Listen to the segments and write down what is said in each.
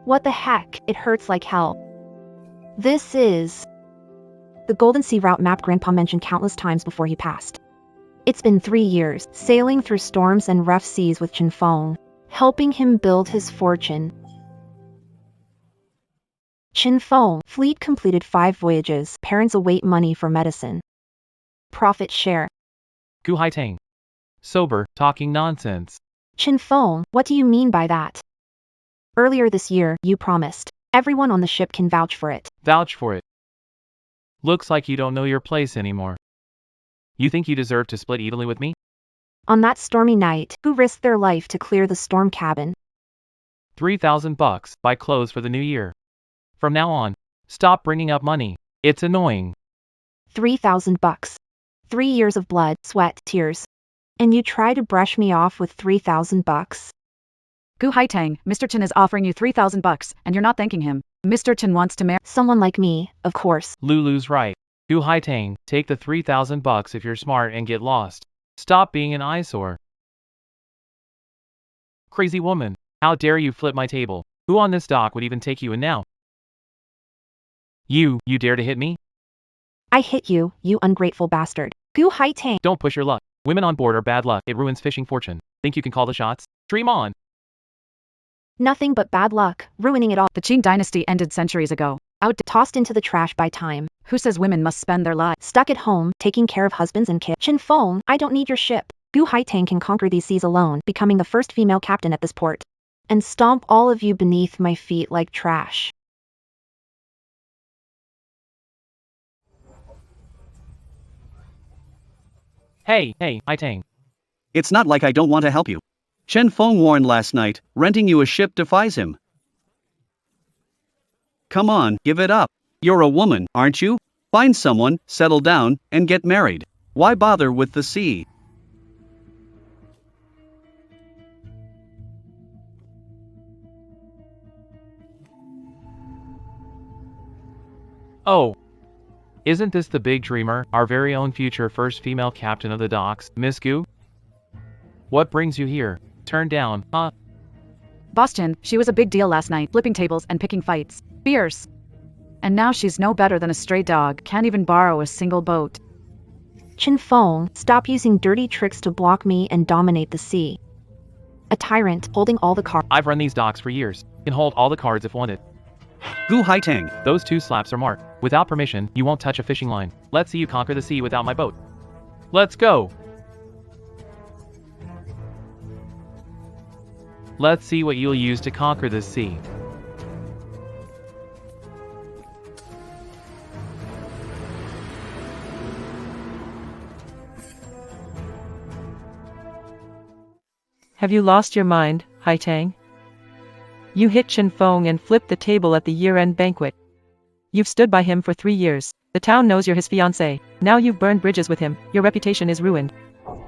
What the heck, it hurts like hell. This is the Golden Sea route map Grandpa mentioned countless times before he passed. It's been 3 years, sailing through storms and rough seas with Chen Feng, helping him build his fortune. Chen Feng, fleet completed 5 voyages, parents await money for medicine. Profit share. Gu Haitang. Sober, talking nonsense. Chen Feng, what do you mean by that? Earlier this year, you promised. Everyone on the ship can vouch for it. Vouch for it. Looks like you don't know your place anymore. You think you deserve to split evenly with me? On that stormy night, who risked their life to clear the storm cabin? $3,000, buy clothes for the new year. From now on, stop bringing up money. It's annoying. $3,000. 3 years of blood, sweat, tears. And you try to brush me off with $3,000? Gu Haitang, Mr. Chen is offering you $3,000, and you're not thanking him. Mr. Chen wants to marry someone like me, of course. Lulu's right. Gu Haitang, take the $3,000 if you're smart and get lost. Stop being an eyesore. Crazy woman, how dare you flip my table? Who on this dock would even take you in now? You dare to hit me? I hit you, you ungrateful bastard. Gu Haitang. Don't push your luck. Women on board are bad luck. It ruins fishing fortune. Think you can call the shots? Dream on. Nothing but bad luck, ruining it all. The Qing dynasty ended centuries ago. Tossed into the trash by time. Who says women must spend their lives stuck at home, taking care of husbands and kids? Chen Feng, I don't need your ship. Gu Haitang can conquer these seas alone, becoming the first female captain at this port. And stomp all of you beneath my feet like trash. Hey, Haitang. It's not like I don't want to help you. Chen Feng warned last night, renting you a ship defies him. Come on, give it up. You're a woman, aren't you? Find someone, settle down, and get married. Why bother with the sea? Oh. Isn't this the big dreamer, our very own future first female captain of the docks, Miss Gu? What brings you here? Turned down, huh? Boss Chen, she was a big deal last night, flipping tables and picking fights. Fierce. And now she's no better than a stray dog, can't even borrow a single boat. Chen Feng, stop using dirty tricks to block me and dominate the sea. A tyrant, holding all the cards. I've run these docks for years. Can hold all the cards if wanted. Gu Haitang. Those 2 slaps are marked. Without permission, you won't touch a fishing line. Let's see you conquer the sea without my boat. Let's go! Let's see what you'll use to conquer this sea. Have you lost your mind, Haitang? You hit Chen Feng and flipped the table at the year-end banquet. You've stood by him for 3 years. The town knows you're his fiancé. Now you've burned bridges with him. Your reputation is ruined.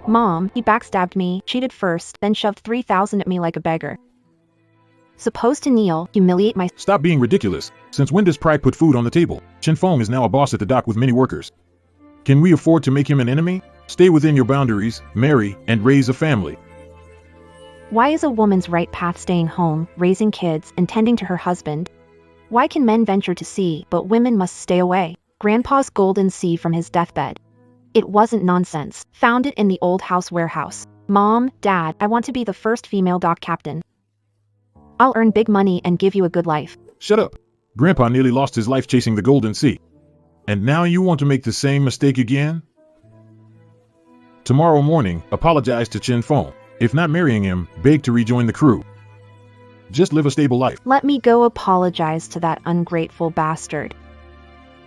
Mom, he backstabbed me, cheated first, then shoved $3,000 at me like a beggar. Supposed to kneel, humiliate my— Stop being ridiculous. Since when does pride put food on the table? Chen Feng is now a boss at the dock with many workers. Can we afford to make him an enemy? Stay within your boundaries, marry, and raise a family. Why is a woman's right path staying home, raising kids, and tending to her husband? Why can men venture to sea, but women must stay away? Grandpa's golden sea from his deathbed. It wasn't nonsense. Found it in the old house warehouse. Mom, Dad, I want to be the first female dock captain. I'll earn big money and give you a good life. Shut up. Grandpa nearly lost his life chasing the Golden Sea. And now you want to make the same mistake again? Tomorrow morning, apologize to Chen Feng. If not marrying him, beg to rejoin the crew. Just live a stable life. Let me go apologize to that ungrateful bastard.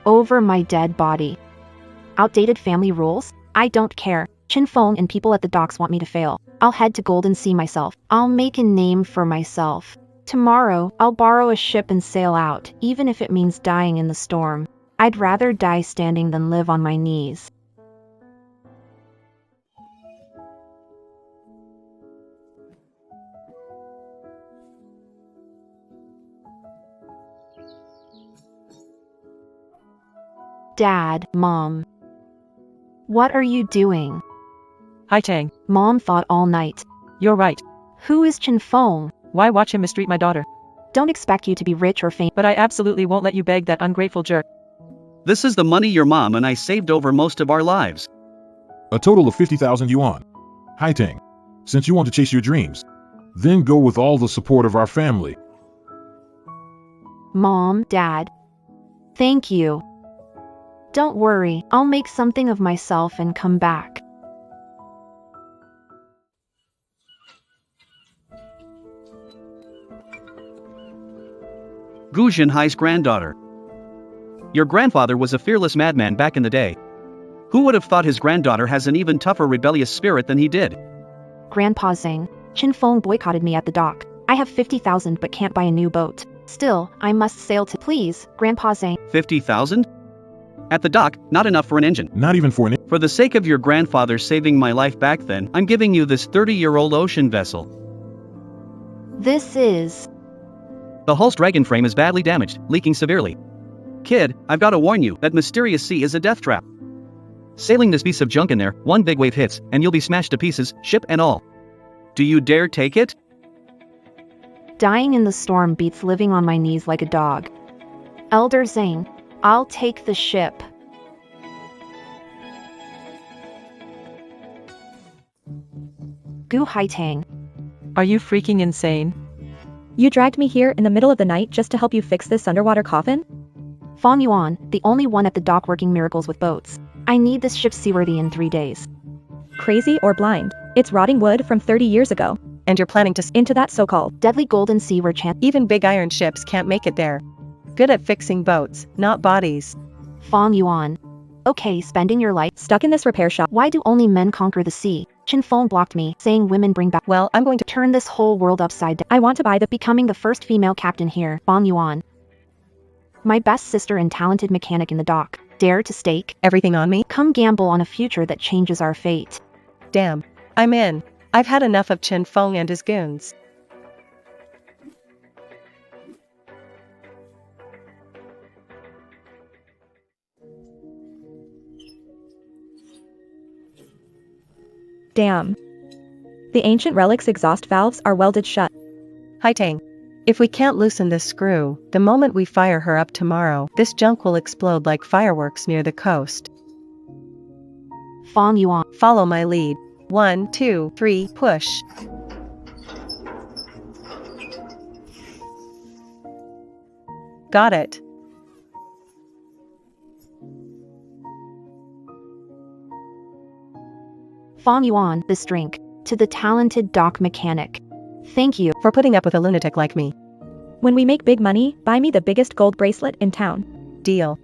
Over my dead body. Outdated family rules? I don't care. Chen Feng and people at the docks want me to fail. I'll head to Golden Sea myself. I'll make a name for myself. Tomorrow, I'll borrow a ship and sail out, even if it means dying in the storm. I'd rather die standing than live on my knees. Dad, Mom. What are you doing? Haitang, Mom thought all night. you're right. Who is Chen Feng? Why watch him mistreat my daughter? Don't expect you to be rich or famous. But I absolutely won't let you beg that ungrateful jerk. This is the money your mom and I saved over most of our lives. A total of 50,000 yuan. Haitang, since you want to chase your dreams, then go with all the support of our family. Mom, Dad. Thank you. Don't worry, I'll make something of myself and come back. Gu Jinhai's granddaughter. Your grandfather was a fearless madman back in the day. Who would have thought his granddaughter has an even tougher rebellious spirit than he did? Grandpa Zhang, Chen Feng boycotted me at the dock. I have 50,000 but can't buy a new boat. Still, I must sail to— Please, Grandpa Zhang. 50,000? At the dock, not enough for an engine. Not even for an... For the sake of your grandfather saving my life back then, I'm giving you this 30-year-old ocean vessel. This is... The hull's dragon frame is badly damaged, leaking severely. Kid, I've got to warn you, that mysterious sea is a death trap. Sailing this piece of junk in there, one big wave hits, and you'll be smashed to pieces, ship and all. Do you dare take it? Dying in the storm beats living on my knees like a dog. Elder Zhang, I'll take the ship. Gu Haitang. Are you freaking insane? You dragged me here in the middle of the night just to help you fix this underwater coffin? Fang Yuan, the only one at the dock working miracles with boats. I need this ship seaworthy in 3 days. Crazy or blind? It's rotting wood from 30 years ago. And you're planning to Into that so-called Deadly golden sea where even big iron ships can't make it there. Good at fixing boats, not bodies. Fang Yuan. Okay, spending your life stuck in this repair shop. Why do only men conquer the sea? Chen Feng blocked me, saying women bring back— Well, I'm going to turn this whole world upside down. I want to buy the Becoming the first female captain here, Fang Yuan. My best sister and talented mechanic in the dock. Dare to stake everything on me? Come gamble on a future that changes our fate. Damn. I'm in. I've had enough of Chen Feng and his goons. Damn. The ancient relic's exhaust valves are welded shut. Haitang. If we can't loosen this screw, the moment we fire her up tomorrow, this junk will explode like fireworks near the coast. Fang Yuan. Follow my lead. 1, 2, 3, push. Got it. Fang Yuan, this drink. To the talented dock mechanic. Thank you. For putting up with a lunatic like me. When we make big money, buy me the biggest gold bracelet in town. Deal.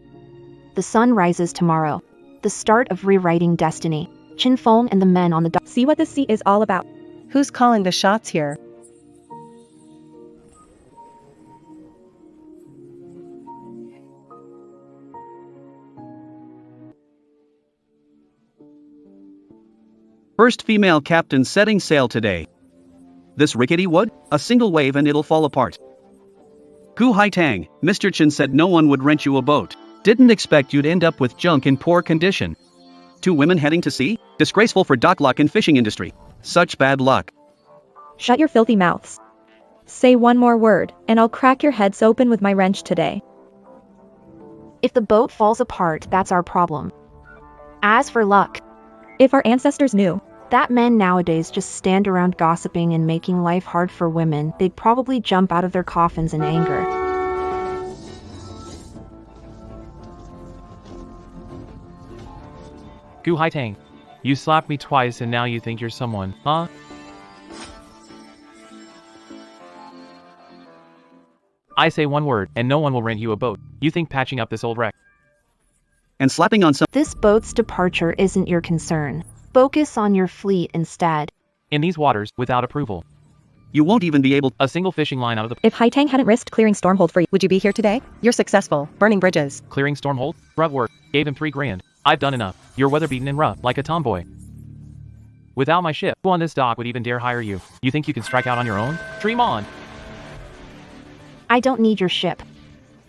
The sun rises tomorrow. The start of rewriting destiny. Chen Feng and the men on the dock. See what the sea is all about. Who's calling the shots here? First female captain setting sail today. This rickety wood? A single wave and it'll fall apart. Gu Haitang, Mr. Chen said no one would rent you a boat. Didn't expect you'd end up with junk in poor condition. 2 women heading to sea? Disgraceful for dock luck and fishing industry. Such bad luck. Shut your filthy mouths. Say one more word, and I'll crack your heads open with my wrench today. If the boat falls apart, that's our problem. As for luck, if our ancestors knew that men nowadays just stand around gossiping and making life hard for women, they'd probably jump out of their coffins in anger. Gu Haitang. You slapped me twice and now you think you're someone, huh? I say one word, and no one will rent you a boat. You think patching up this old wreck and slapping on some— This boat's departure isn't your concern. Focus on your fleet instead. in these waters, without approval. You won't even be able— A single fishing line out of the— If Haitang hadn't risked clearing Stormhold for you, Would you be here today? You're successful, burning bridges. Clearing Stormhold? Bruv work. Gave him 3 grand. I've done enough. You're weather-beaten and rough, like a tomboy. Without my ship, who on this dock would even dare hire you? You think you can strike out on your own? Dream on! I don't need your ship.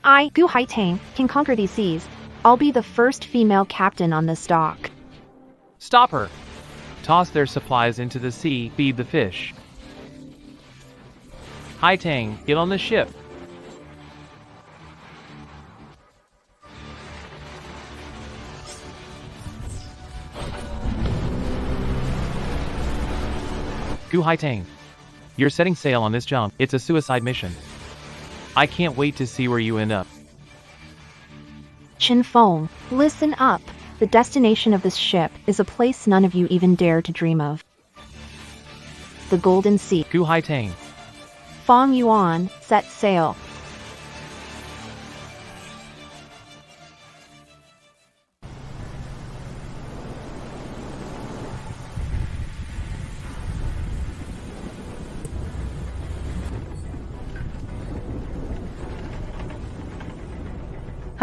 I, Gu Haitang, can conquer these seas. I'll be the first female captain on this dock. Stop her! Toss their supplies into the sea, feed the fish. Haitang, get on the ship. Gu Haitang. You're setting sail on this jump. It's a suicide mission. I can't wait to see where you end up. Chin Fong, listen up. The destination of this ship is a place none of you even dare to dream of. The Golden Sea. Gu Haitang. Fong Yuan, set sail.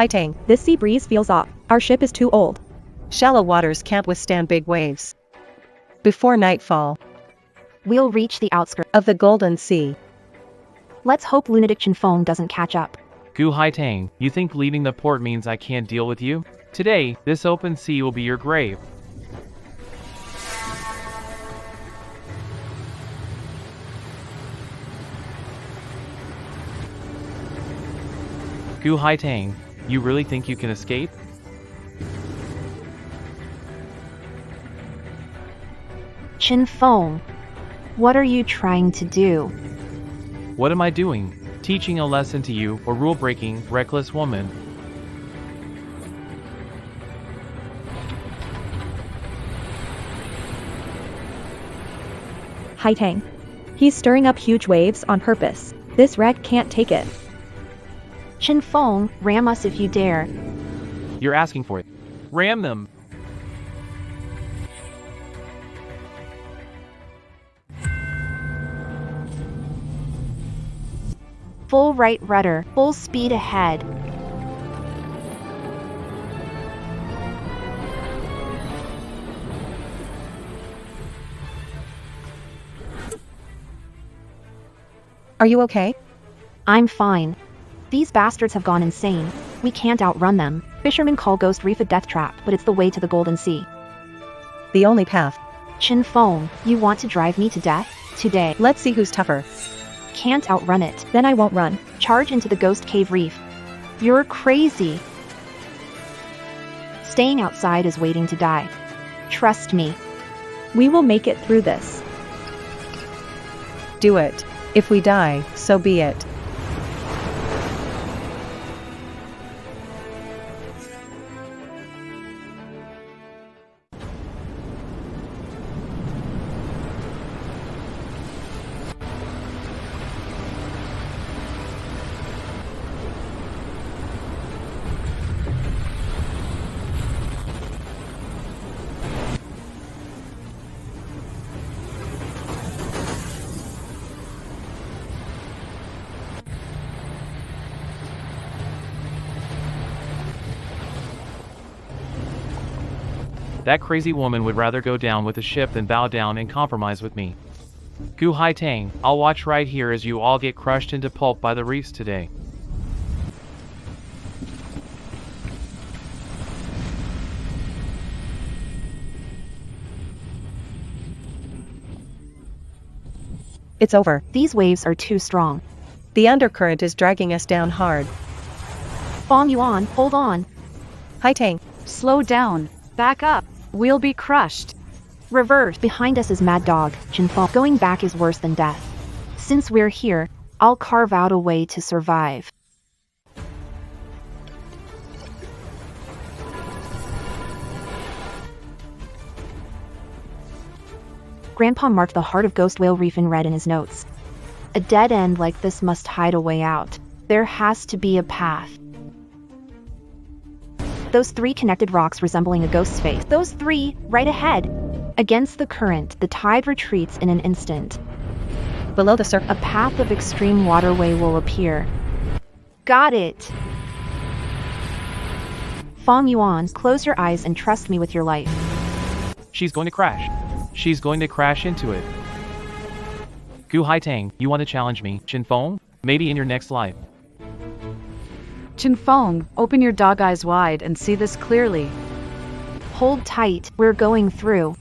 Haitang. This sea breeze feels off. Our ship is too old. Shallow waters can't withstand big waves. Before nightfall We'll reach the outskirts of the Golden Sea. Let's hope lunatic Chin Fong doesn't catch up. Gu Haitang, you think leaving the port means I can't deal with you? Today, this open sea will be your grave. Gu Haitang, you really think you can escape? Chin Fong, what are you trying to do? What am I doing? Teaching a lesson to you, a rule-breaking, reckless woman. Haitang. He's stirring up huge waves on purpose. This wreck can't take it. Chin Fong, ram us if you dare. You're asking for it. Ram them! Full right rudder, full speed ahead. Are you okay? I'm fine. These bastards have gone insane. We can't outrun them. Fishermen call Ghost Reef a death trap, but it's the way to the Golden Sea. The only path. Chin Fong, you want to drive me to death? Today. Let's see who's tougher. Can't outrun it. Then I won't run. Charge into the Ghost Cave Reef. You're crazy. Staying outside is waiting to die. Trust me. We will make it through this. Do it. If we die, so be it. That crazy woman would rather go down with the ship than bow down and compromise with me. Gu Haitang, I'll watch right here as you all get crushed into pulp by the reefs today. It's over. These waves are too strong. The undercurrent is dragging us down hard. Fong Yuan, hold on. Haitang. Slow down. Back up. We'll be crushed. Reverse. Behind us is Mad Dog, Chin Fong. Going back is worse than death. Since we're here, I'll carve out a way to survive. Grandpa marked the heart of Ghost Whale Reef in red in his notes. A dead end like this must hide a way out. There has to be a path. Those three connected rocks resembling a ghost's face. Those three, right ahead. Against the current, the tide retreats in an instant. Below the surface, a path of extreme waterway will appear. Got it! Fong Yuan, close your eyes and trust me with your life. She's going to crash. She's going to crash into it. Gu Haitang, you want to challenge me, Chin Fong? Maybe in your next life. Chin Fong, open your dog eyes wide and see this clearly. Hold tight, we're going through.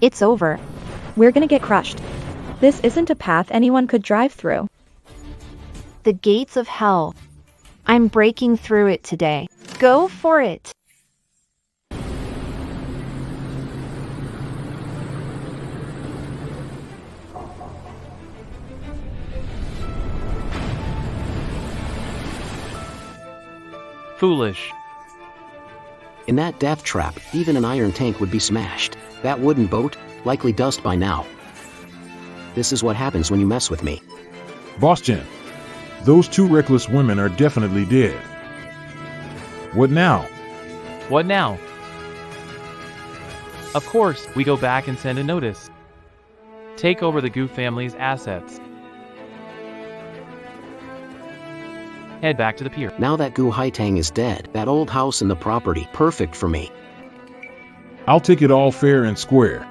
It's over. We're gonna get crushed. This isn't a path anyone could drive through. The gates of hell. I'm breaking through it today. Go for it. Foolish. In that death trap, even an iron tank would be smashed. That wooden boat, likely dust by now. This is what happens when you mess with me. Boss Chen, those two reckless women are definitely dead. What now? What now? Of course, we go back and send a notice. Take over the Gu family's assets. Head back to the pier. Now that Gu Haitang is dead, that old house and the property, perfect for me. I'll take it all fair and square.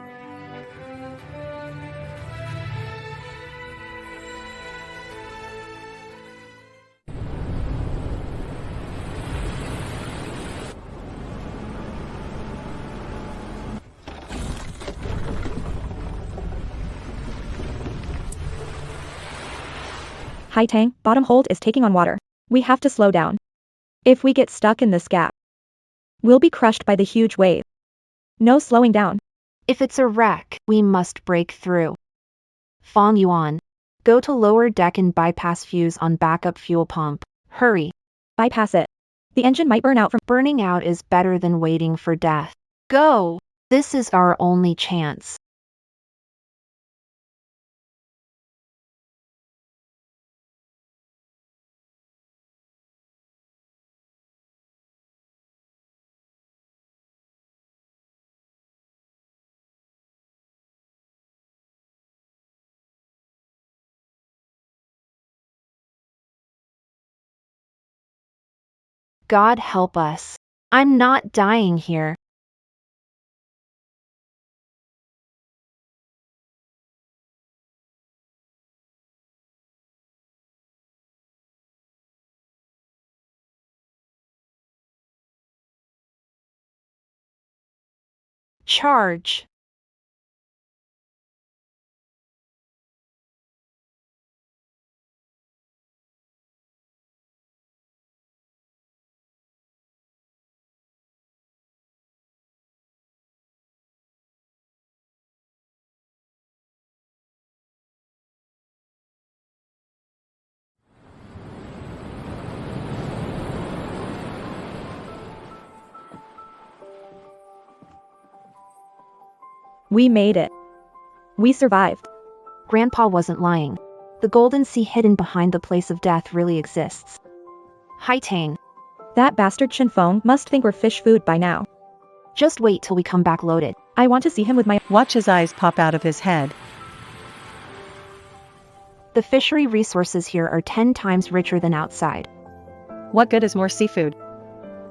Haitang, bottom hold is taking on water. We have to slow down. If we get stuck in this gap, we'll be crushed by the huge wave. No slowing down. If it's a wreck, we must break through. Fong Yuan. Go to lower deck and bypass fuse on backup fuel pump. Hurry. Bypass it. The engine might burn out from Burning out is better than waiting for death. Go! This is our only chance. God help us. I'm not dying here. Charge. We made it. We survived. Grandpa wasn't lying. The Golden Sea hidden behind the place of death really exists. Haitang. That bastard Chen Feng must think we're fish food by now. Just wait till we come back loaded. I want to see him with my Watch his eyes pop out of his head. The fishery resources here are 10 times richer than outside. What good is more seafood?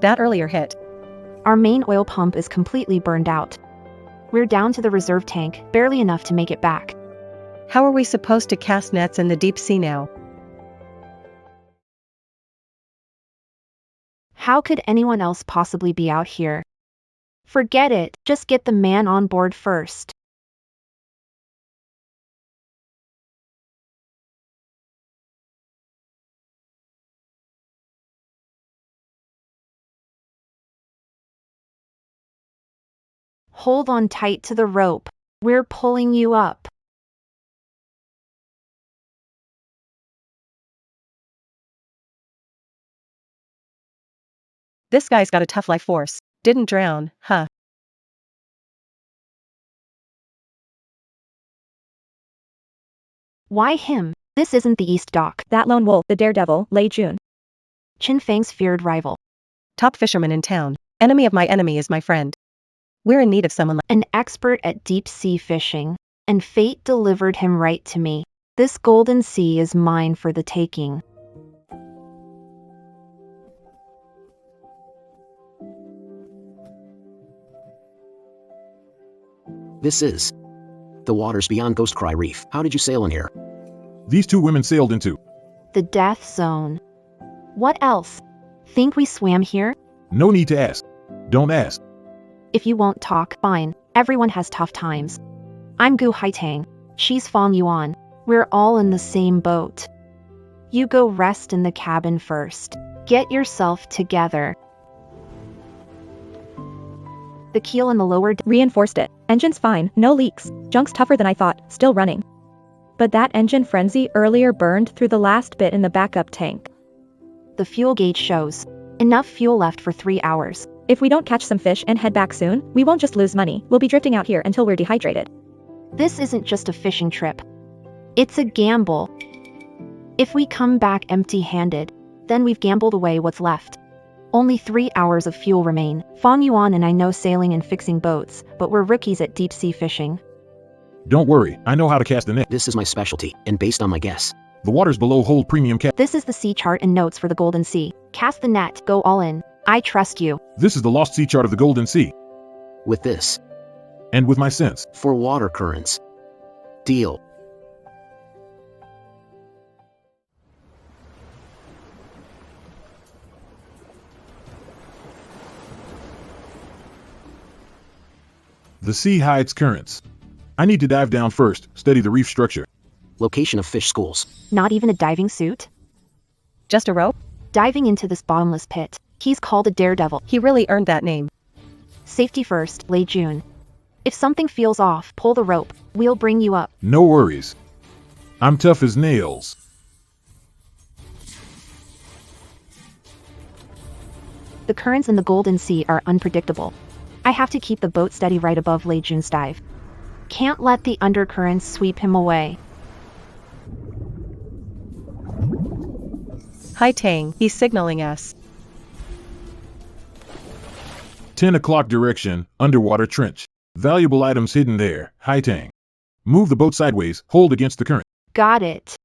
That earlier hit. Our main oil pump is completely burned out. We're down to the reserve tank, barely enough to make it back. How are we supposed to cast nets in the deep sea now? How could anyone else possibly be out here? Forget it, just get the man on board first. Hold on tight to the rope. We're pulling you up. This guy's got a tough life force. Didn't drown, huh? Why him? This isn't the East Dock. that lone wolf, the daredevil, Lei Jun. Chin Fang's feared rival. Top fisherman in town. Enemy of my enemy is my friend. We're in need of someone like An expert at deep sea fishing. And fate delivered him right to me. This golden sea is mine for the taking. This is the waters beyond Ghost Cry Reef. How did you sail in here? These two women sailed into. The death zone. What else? Think we swam here? No need to ask. Don't ask. If you won't talk, fine. Everyone has tough times. I'm Gu Haitang. She's Fong Yuan. We're all in the same boat. You go rest in the cabin first. Get yourself together. The keel in the lower Reinforced it. Engine's fine, no leaks. Junk's tougher than I thought, still running. But that engine frenzy earlier burned through the last bit in the backup tank. the fuel gauge shows enough fuel left for 3 hours. If we don't catch some fish and head back soon, we won't just lose money, we'll be drifting out here until we're dehydrated. This isn't just a fishing trip. It's a gamble. If we come back empty-handed, then we've gambled away what's left. Only 3 hours of fuel remain. Fong Yuan and I know sailing and fixing boats, but we're rookies at deep-sea fishing. Don't worry, I know how to cast a net. This is my specialty, and based on my guess, The waters below hold premium This is the sea chart and notes for the Golden Sea. Cast the net, go all in. I trust you. This is the lost sea chart of the Golden Sea. with this, And with my sense, for water currents. Deal. the sea hides currents. I need to dive down first, study the reef structure. Location of fish schools. Not even a diving suit? Just a rope? Diving into this bottomless pit. He's called a daredevil. He really earned that name. Safety first, Lei Jun. If something feels off, pull the rope. We'll bring you up. No worries. I'm tough as nails. The currents in the Golden Sea are unpredictable. I have to keep the boat steady right above Lei Jun's dive. Can't let the undercurrents sweep him away. Hi Tang, he's signaling us. 10 o'clock direction, underwater trench. Valuable items hidden there, Hai Tang. Move the boat sideways, hold against the current. Got it.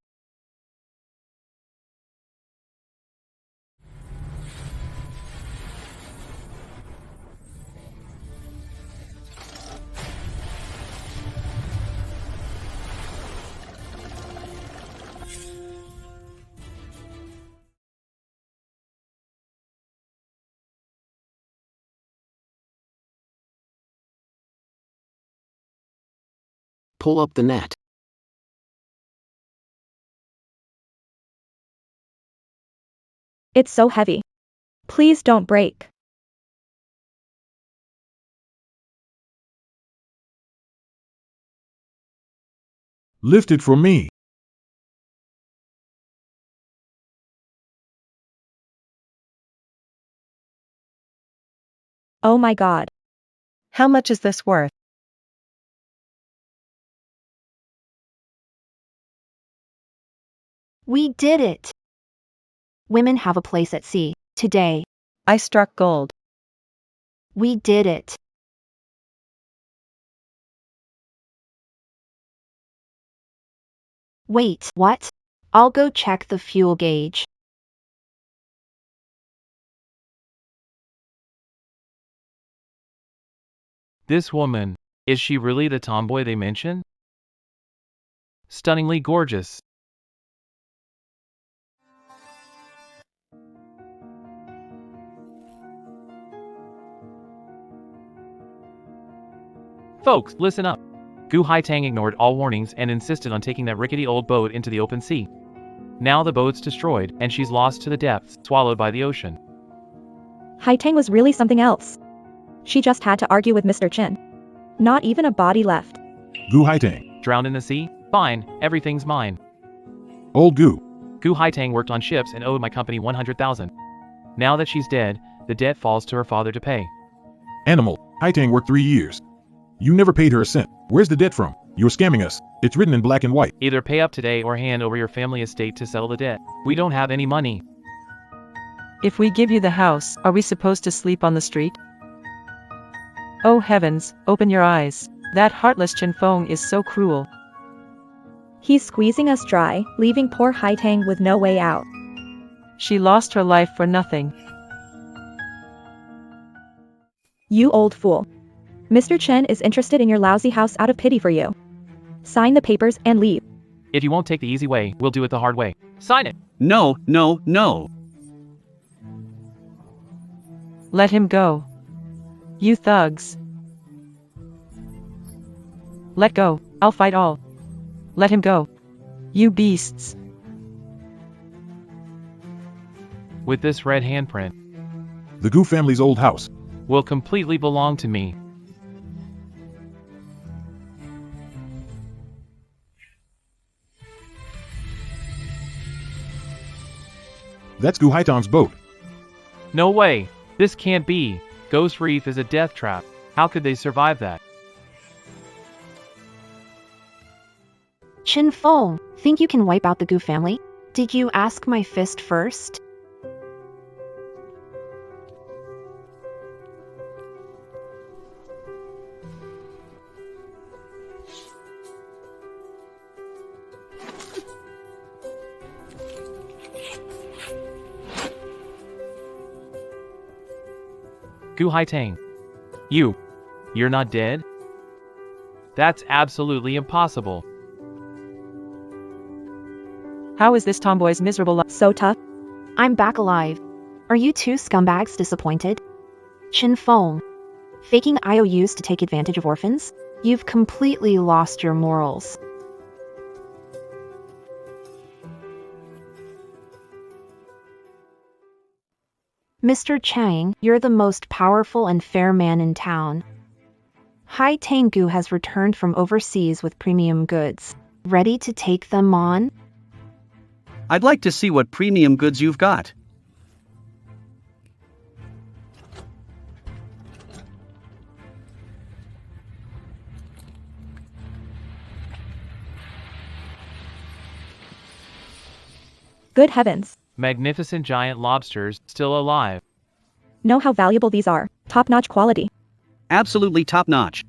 Pull up the net. It's so heavy. Please don't break. Lift it for me. Oh my god. How much is this worth? We did it. Women have a place at sea. Today. I struck gold. We did it. Wait, what? I'll go check the fuel gauge. This woman, is she really the tomboy they mentioned? Stunningly gorgeous. Folks, listen up. Gu Haitang ignored all warnings and insisted on taking that rickety old boat into the open sea. Now the boat's destroyed, and she's lost to the depths, swallowed by the ocean. Haitang was really something else. She just had to argue with Mr. Chin. Not even a body left. Gu Haitang. Drowned in the sea? Fine, everything's mine. Old Gu. Gu Haitang worked on ships and owed my company 100,000. Now that she's dead, the debt falls to her father to pay. Animal. Haitang worked 3 years. You never paid her a cent. Where's the debt from? You're scamming us. It's written in black and white. Either pay up today or hand over your family estate to settle the debt. We don't have any money. If we give you the house, are we supposed to sleep on the street? Oh heavens, open your eyes. That heartless Chen Feng is so cruel. He's squeezing us dry, leaving poor Haitang with no way out. She lost her life for nothing. You old fool. Mr. Chen is interested in your lousy house out of pity for you. Sign the papers and leave. If you won't take the easy way, we'll do it the hard way. Sign it! No, no, no. Let him go. You thugs. Let go, I'll fight all. Let him go. You beasts. with this red handprint, The Gu family's old house. will completely belong to me. That's Gu Haitang's boat. No way! This can't be! Ghost Reef is a death trap. How could they survive that? Chin Feng, think you can wipe out the Gu family? Did you ask my fist first? Gu Haitang. You're not dead? That's absolutely impossible. How is this tomboy's miserable life So tough. I'm back alive. Are you two scumbags disappointed? Chin Feng, faking IOUs to take advantage of orphans? You've completely lost your morals. Mr. Chang, you're the most powerful and fair man in town. Hai Tangu has returned from overseas with premium goods. Ready to take them on? I'd like to see what premium goods you've got. Good heavens. Magnificent giant lobsters, still alive. Know how valuable these are. Top-notch quality. Absolutely top-notch.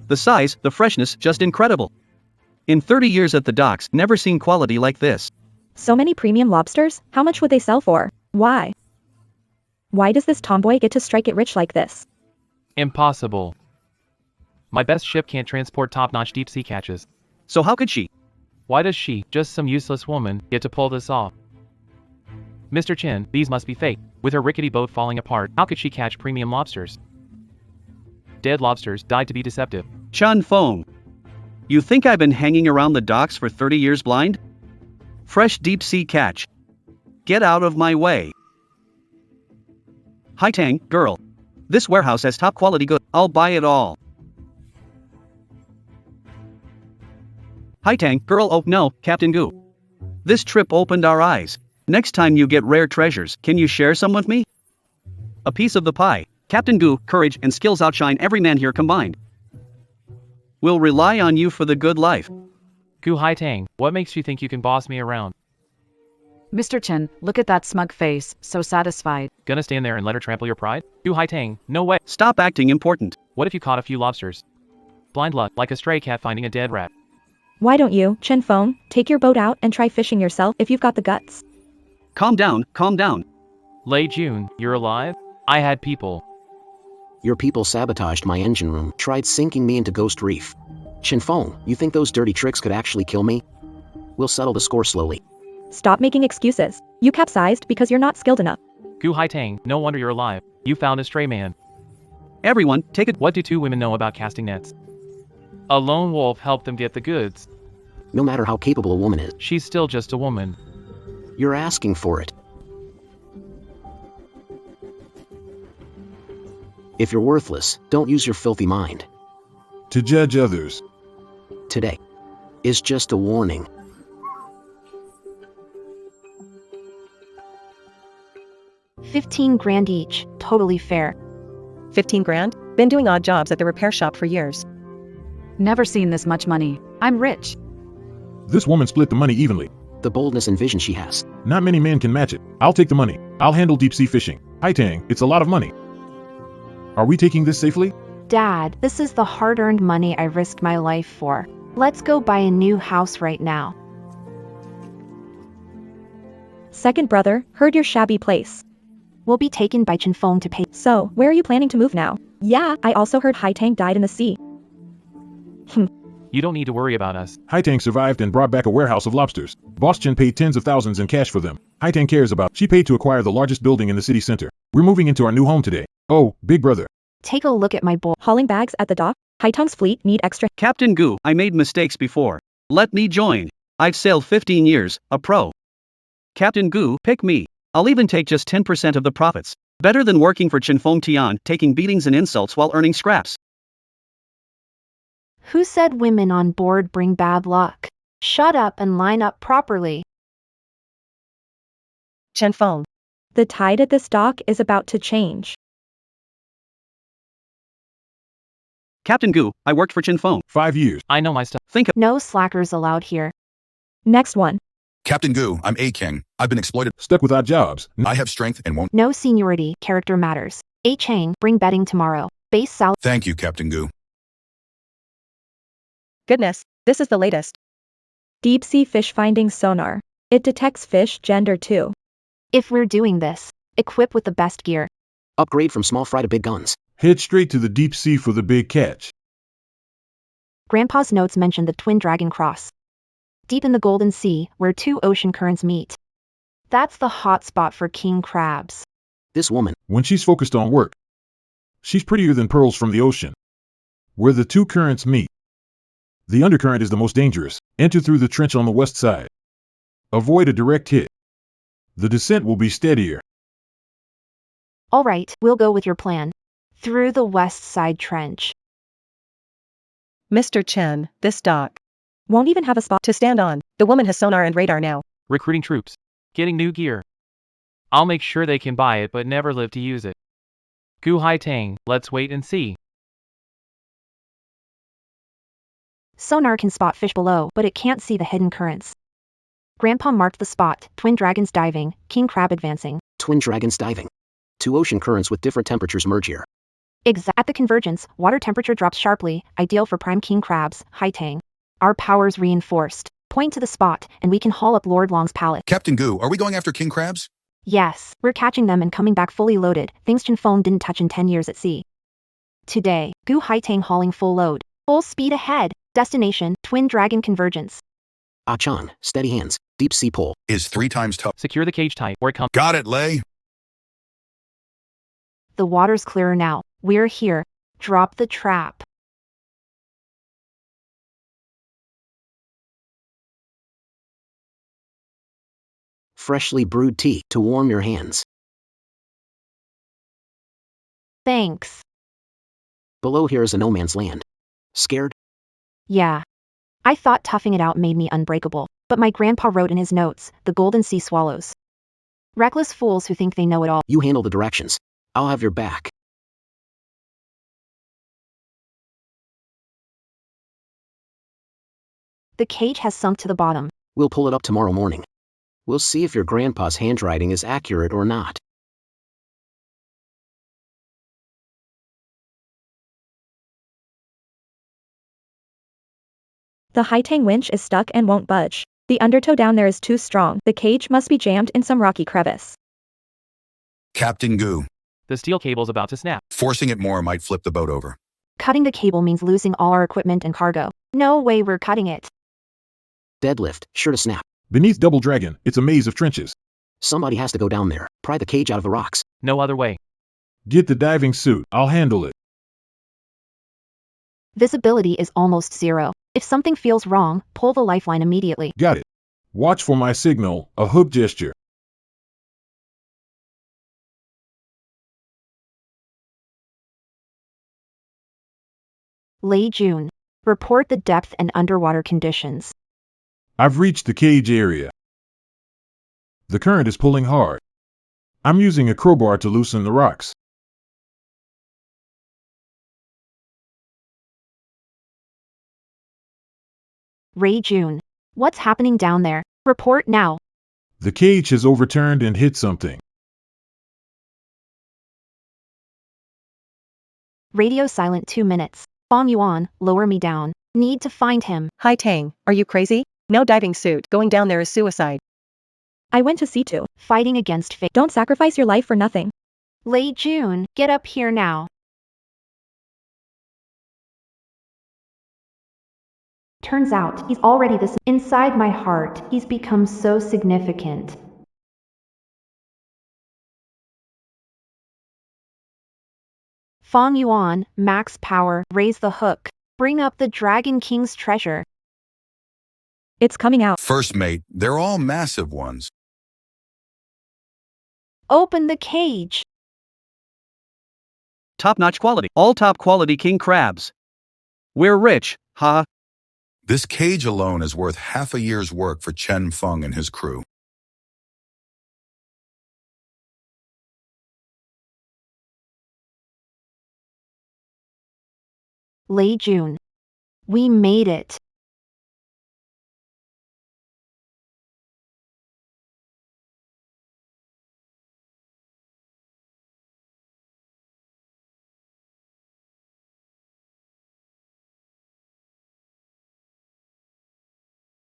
The size, the freshness, just incredible. In 30 years at the docks, never seen quality like this. So many premium lobsters? How much would they sell for? Why? Why does this tomboy get to strike it rich like this? Impossible. My best ship can't transport top-notch deep-sea catches. So how could she? Why does she, just some useless woman, get to pull this off? Mr. Chin, these must be fake. With her rickety boat falling apart, how could she catch premium lobsters? Dead lobsters died to be deceptive. Chin Feng. You think I've been hanging around the docks for 30 years blind? Fresh deep-sea catch. Get out of my way. Haitang, girl. This warehouse has top-quality goods. I'll buy it all. Haitang, girl. Oh no, Captain Gu. This trip opened our eyes. Next time you get rare treasures, can you share some with me? A piece of the pie. Captain Gu, courage and skills outshine every man here combined. We'll rely on you for the good life. Gu Haitang, what makes you think you can boss me around? Mr. Chen, look at that smug face, so satisfied. Gonna stand there and let her trample your pride? Gu Haitang, no way. Stop acting important. What if you caught a few lobsters? Blind luck, like a stray cat finding a dead rat. Why don't you, Chin Feng, take your boat out and try fishing yourself if you've got the guts? Calm down, calm down. Lei Jun, you're alive? I had people. Your people sabotaged my engine room, tried sinking me into Ghost Reef. Chinfeng, you think those dirty tricks could actually kill me? We'll settle the score slowly. Stop making excuses. You capsized because you're not skilled enough. Gu Haitang, no wonder you're alive. You found a stray man. Everyone, take it. What do two women know about casting nets? A lone wolf helped them get the goods. No matter how capable a woman is, She's still just a woman. you're asking for it. If you're worthless, don't use your filthy mind. To judge others. Today is just a warning. $15 each, totally fair. 15 grand? Been doing odd jobs at the repair shop for years. Never seen this much money. I'm rich. This woman split the money evenly. The boldness and vision she has. Not many men can match it. I'll take the money. I'll handle deep-sea fishing. Haitang, it's a lot of money. Are we taking this safely? Dad, this is the hard-earned money I risked my life for. Let's go buy a new house right now. Second brother, heard your shabby place. We'll be taken by Chinfeng to pay. So, where are you planning to move now? Yeah, I also heard Haitang died in the sea. You don't need to worry about us. Haitang survived and brought back a warehouse of lobsters. Boss Chen paid tens of thousands in cash for them. Haitang cares about. She paid to acquire the largest building in the city center. We're moving into our new home today. Oh, big brother. Take a look at my boy. Hauling bags at the dock? Haitang's fleet need extra. Captain Gu, I made mistakes before. Let me join. I've sailed 15 years, a pro. Captain Gu, pick me. I'll even take just 10% of the profits. Better than working for Chinfeng Tian, taking beatings and insults while earning scraps. Who said women on board bring bad luck? Shut up and line up properly. Chinfeng. The tide at this dock is about to change. Captain Gu, I worked for Chinfeng. 5 years. I know my stuff. Think of No slackers allowed here. Next one. Captain Gu, I'm a king. I've been exploited. Stuck without jobs. I have strength and won't. No seniority, character matters. A Chang, bring betting tomorrow. Base salary. Thank you, Captain Gu. Goodness, this is the latest. Deep sea fish finding sonar. It detects fish gender too. If we're doing this, equip with the best gear. Upgrade from small fry to big guns. Head straight to the deep sea for the big catch. Grandpa's notes mention the Twin Dragon Cross. Deep in the Golden Sea, where two ocean currents meet. That's the hot spot for king crabs. This woman. When she's focused on work, she's prettier than pearls from the ocean. Where the two currents meet, the undercurrent is the most dangerous. Enter through the trench on the west side. Avoid a direct hit. The descent will be steadier. All right, we'll go with your plan. Through the west side trench. Mr. Chen, this dock. Won't even have a spot To stand on. The woman has sonar and radar now. Recruiting troops. Getting new gear. I'll make sure they can buy it but never live to use it. Gu Hai Tang, let's wait and see. Sonar can spot fish below, but it can't see the hidden currents. Grandpa marked the spot, twin dragons diving, king crab advancing. Twin dragons diving. Two ocean currents with different temperatures merge here. At the convergence, water temperature drops sharply, ideal for prime king crabs, Hai Tang. Our powers reinforced. Point to the spot, and we can haul up Lord Long's palace. Captain Gu, are we going after king crabs? Yes, we're catching them and coming back fully loaded, things Chinfeng didn't touch in 10 years at sea. Today, Gu Hai Tang hauling full load. Full speed ahead. Destination, Twin Dragon Convergence. Ah Chan, steady hands. Deep sea pull. Is 3 times tough. Secure the cage tight, where it comes. Got it, Lay. The water's clearer now. We're here. Drop the trap. Freshly brewed tea to warm your hands. Thanks. Below here is a no man's land. Scared? Yeah. I thought toughing it out made me unbreakable, but my grandpa wrote in his notes, the Golden Sea swallows. Reckless fools who think they know it all. You handle the directions. I'll have your back. The cage has sunk to the bottom. We'll pull it up tomorrow morning. We'll see if your grandpa's handwriting is accurate or not. The Hai Tang winch is stuck and won't budge. The undertow down there is too strong. The cage must be jammed in some rocky crevice. Captain Gu, The steel cable's about to snap. forcing it more might flip the boat over. Cutting the cable means losing all our equipment and cargo. No way we're cutting it. Deadlift, sure to snap. Beneath Double Dragon, it's a maze of trenches. Somebody has to go down there, pry the cage out of the rocks. No other way. Get the diving suit. I'll handle it. Visibility is almost zero. If something feels wrong, pull the lifeline immediately. Got it. Watch for my signal, a hook gesture. Lei June. Report the depth and underwater conditions. I've reached the cage area. The current is pulling hard. I'm using a crowbar to loosen the rocks. Ray June. What's happening down there? Report now. The cage has overturned and hit something. Radio silent 2 minutes. Bomb you on, lower me down. Need to find him. Hai Tang, are you crazy? No diving suit. Going down there is suicide. I went to sea too. Fighting against fate. Don't sacrifice your life for nothing. Lei June, get up here now. Turns out, he's already this. Inside my heart, he's become so significant. Fong Yuan, max power, raise the hook. Bring up the Dragon King's treasure. It's coming out. First mate, they're all massive ones. Open the cage. Top-notch quality. All top-quality king crabs. We're rich, ha. This cage alone is worth half a year's work for Chen Feng and his crew. Lei Jun. We made it.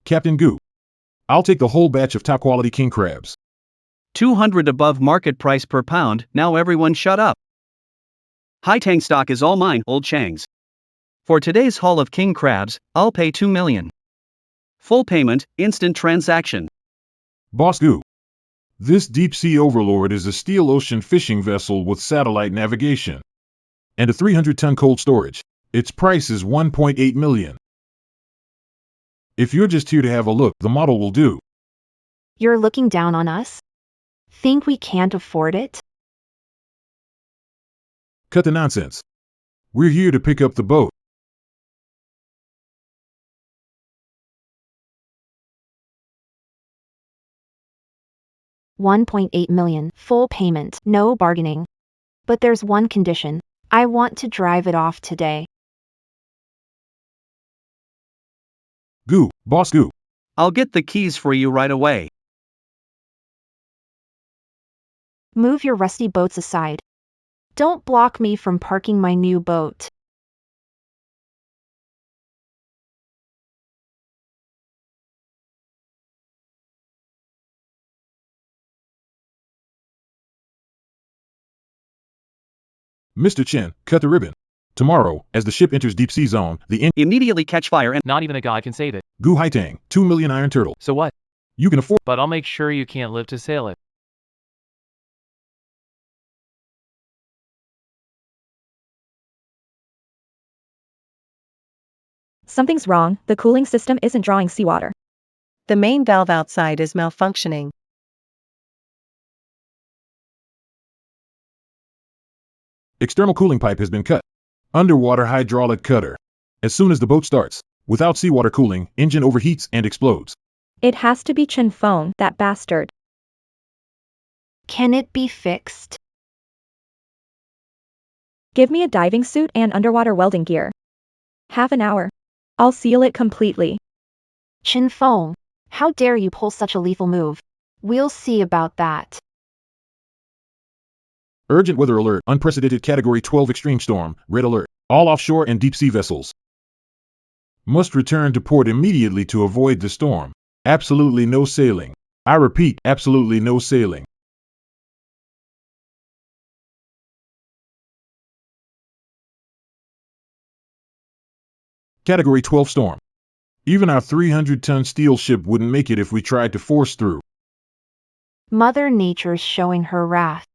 Captain Goo. I'll take the whole batch of top-quality king crabs. 200 above market price per pound. Now everyone shut up. Haitang stock is all mine, old Changs. For today's haul of king crabs, I'll pay 2 million. Full payment, instant transaction. Boss Goo. This deep-sea overlord is a steel ocean fishing vessel with satellite navigation and a 300-ton cold storage. Its price is 1.8 million. If you're just here to have a look, the model will do. You're looking down on us? Think we can't afford it? Cut the nonsense. We're here to pick up the boat. $1.8 million, full payment, no bargaining. But there's one condition. I want to drive it off today. Goo, Boss Goo. I'll get the keys for you right away. Move your rusty boats aside. Don't block me from parking my new boat. Mr. Chen, cut the ribbon. Tomorrow, as the ship enters deep sea zone, the Immediately catch fire and Not even a god can save it. Goo Haitang, 2 million iron turtle. So what? You can afford. But I'll make sure you can't live to sail it. Something's wrong, the cooling system isn't drawing seawater. The main valve outside is malfunctioning. External cooling pipe has been cut. Underwater hydraulic cutter. As soon as the boat starts, without seawater cooling, engine overheats and explodes. It has to be Chen Feng, that bastard. Can it be fixed? Give me a diving suit and underwater welding gear. Half an hour. I'll seal it completely. Chen Feng, how dare you pull such a lethal move? We'll see about that. Urgent weather alert, unprecedented category 12 extreme storm, red alert. All offshore and deep sea vessels must return to port immediately to avoid the storm. Absolutely no sailing. I repeat, absolutely no sailing. Category 12 storm. Even our 300-ton steel ship wouldn't make it if we tried to force through. Mother Nature's showing her wrath.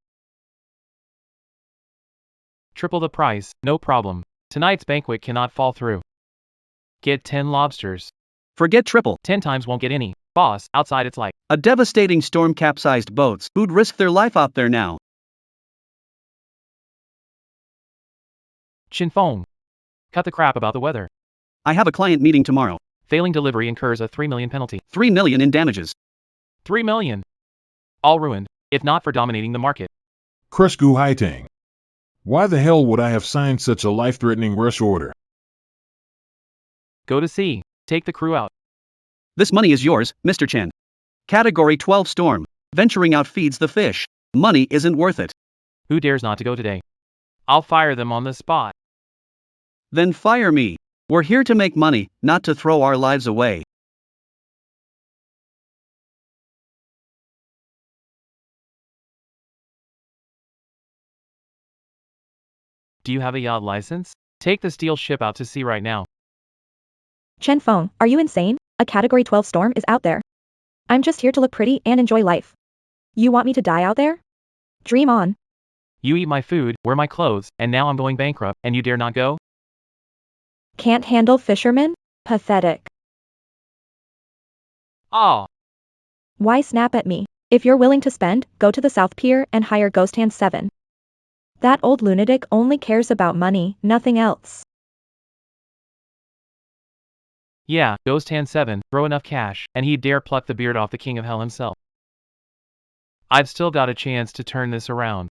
Triple the price, no problem. Tonight's banquet cannot fall through. Get 10 lobsters. forget triple. 10 times won't get any. Boss, outside it's like. A devastating storm capsized boats. Who'd risk their life out there now? Chen Feng. Cut the crap about the weather. I have a client meeting tomorrow. Failing delivery incurs a 3 million penalty. 3 million in damages. 3 million. All ruined, if not for dominating the market. Crush Goo Haitang. Why the hell would I have signed such a life-threatening rush order? Go to sea. Take the crew out. This money is yours, Mr. Chen. Category 12 storm. Venturing out feeds the fish. Money isn't worth it. Who dares not to go today? I'll fire them on the spot. Then fire me. We're here to make money, not to throw our lives away. Do you have a yacht license? Take the steel ship out to sea right now. Chen Feng, are you insane? A Category 12 storm is out there. I'm just here to look pretty and enjoy life. You want me to die out there? Dream on. You eat my food, wear my clothes, and now I'm going bankrupt, and you dare not go? Can't handle fishermen? Pathetic. Ah! Why snap at me? If you're willing to spend, go to the South Pier and hire Ghost Hand 7. That old lunatic only cares about money, nothing else. Yeah, Ghost Hand 7, throw enough cash, and he'd dare pluck the beard off the king of hell himself. I've still got a chance to turn this around.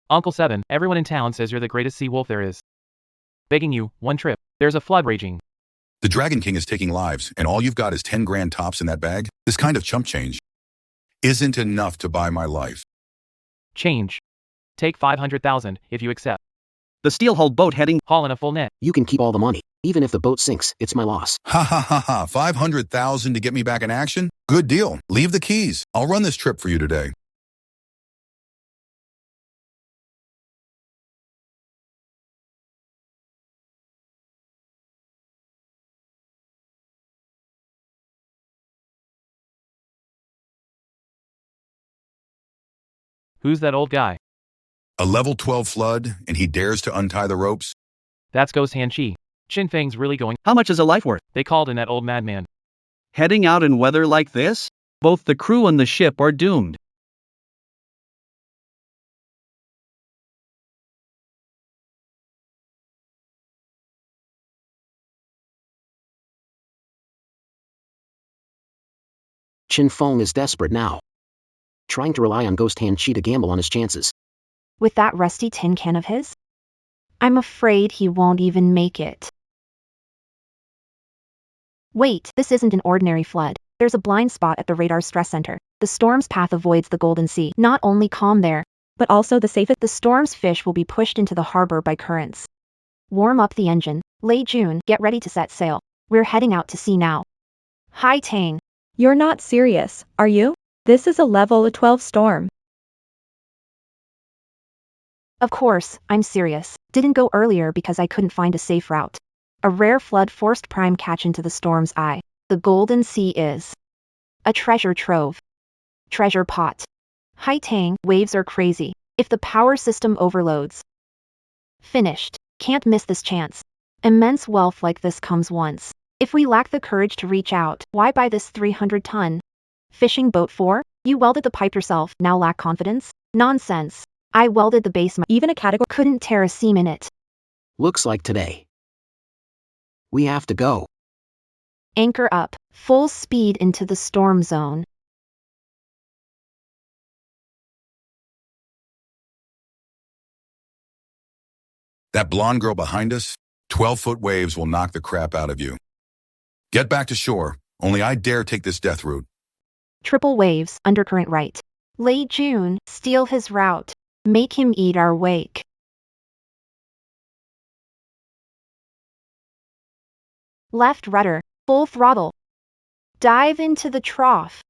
Uncle 7, everyone in town says you're the greatest sea wolf there is. Begging you, one trip. There's a flood raging. The Dragon King is taking lives, and all you've got is 10 grand tops in that bag? This kind of chump change isn't enough to buy my life. Change. Take 500,000 if you accept. The steel-hulled boat heading. Haul in a full net. You can keep all the money. Even if the boat sinks, it's my loss. Ha ha ha ha, 500,000 to get me back in action? Good deal. Leave the keys. I'll run this trip for you today. Who's that old guy? A level 12 flood, and he dares to untie the ropes? That's Ghost Hand Chi. Chin Feng's really going. How much is a life worth? They called in that old madman. Heading out in weather like this? Both the crew and the ship are doomed. Chin Feng is desperate now. Trying to rely on Ghost Hand Chi to gamble on his chances. With that rusty tin can of his? I'm afraid he won't even make it. Wait, this isn't an ordinary flood. There's a blind spot at the radar stress center. The storm's path avoids the Golden Sea. Not only calm there, But also the safest. the storm's fish will be pushed into the harbor by currents. Warm up the engine. Lei Jun, get ready to set sail. We're heading out to sea now. Hai Tang. You're not serious, are you? This is a level 12 storm. Of course, I'm serious. Didn't go earlier because I couldn't find a safe route. A rare flood forced prime catch into the storm's eye. The Golden Sea is a treasure trove. Treasure pot. Hai Tang, waves are crazy. If the power system overloads. Finished. Can't miss this chance. Immense wealth like this comes once. If we lack the courage to reach out, why buy this 300-ton fishing boat for? You welded the pipe yourself, now lack confidence? Nonsense. I welded the base. Even a category Couldn't tear a seam in it. Looks like today. We have to go. Anchor up. Full speed into the storm zone. That blonde girl behind us? 12-foot waves will knock the crap out of you. Get back to shore. Only I dare take this death route. Triple waves, undercurrent right. Lei Jun, steal his route. Make him eat our wake. Left rudder, full throttle. Dive into the trough.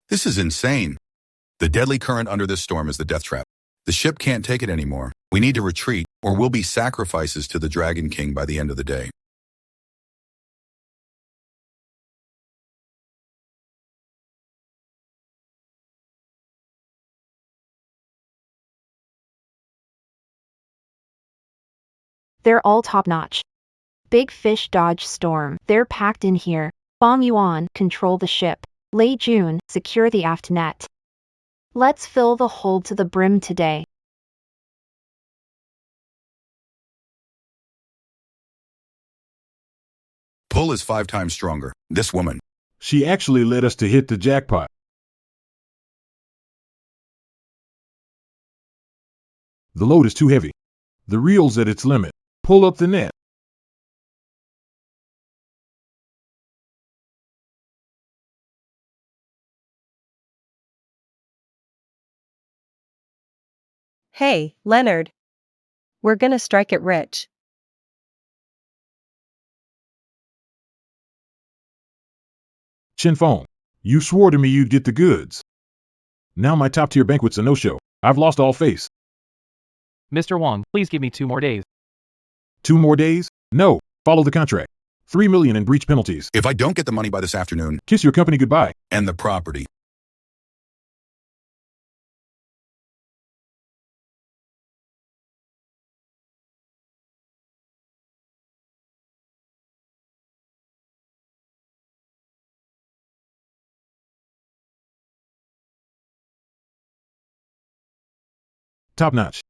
This is insane. The deadly current under this storm is the death trap. The ship can't take it anymore. We need to retreat, or we'll be sacrifices to the Dragon King by the end of the day. They're all top-notch. Big fish dodge storm. They're packed in here. Bong Yuan, control the ship. Lei Jun, secure the aft net. Let's fill the hold to the brim today. Pull is 5 times stronger. This woman. She actually led us to hit the jackpot. The load is too heavy. The reel's at its limit. Pull up the net. Hey, Leonard. We're gonna strike it rich. Chinfeng, you swore to me you'd get the goods. Now my top-tier banquet's a no-show. I've lost all face. Mr. Wong, please give me 2 more days. 2 more days? No. Follow the contract. 3 million in breach penalties. If I don't get the money by this afternoon, Kiss your company goodbye. and the property. Top-notch.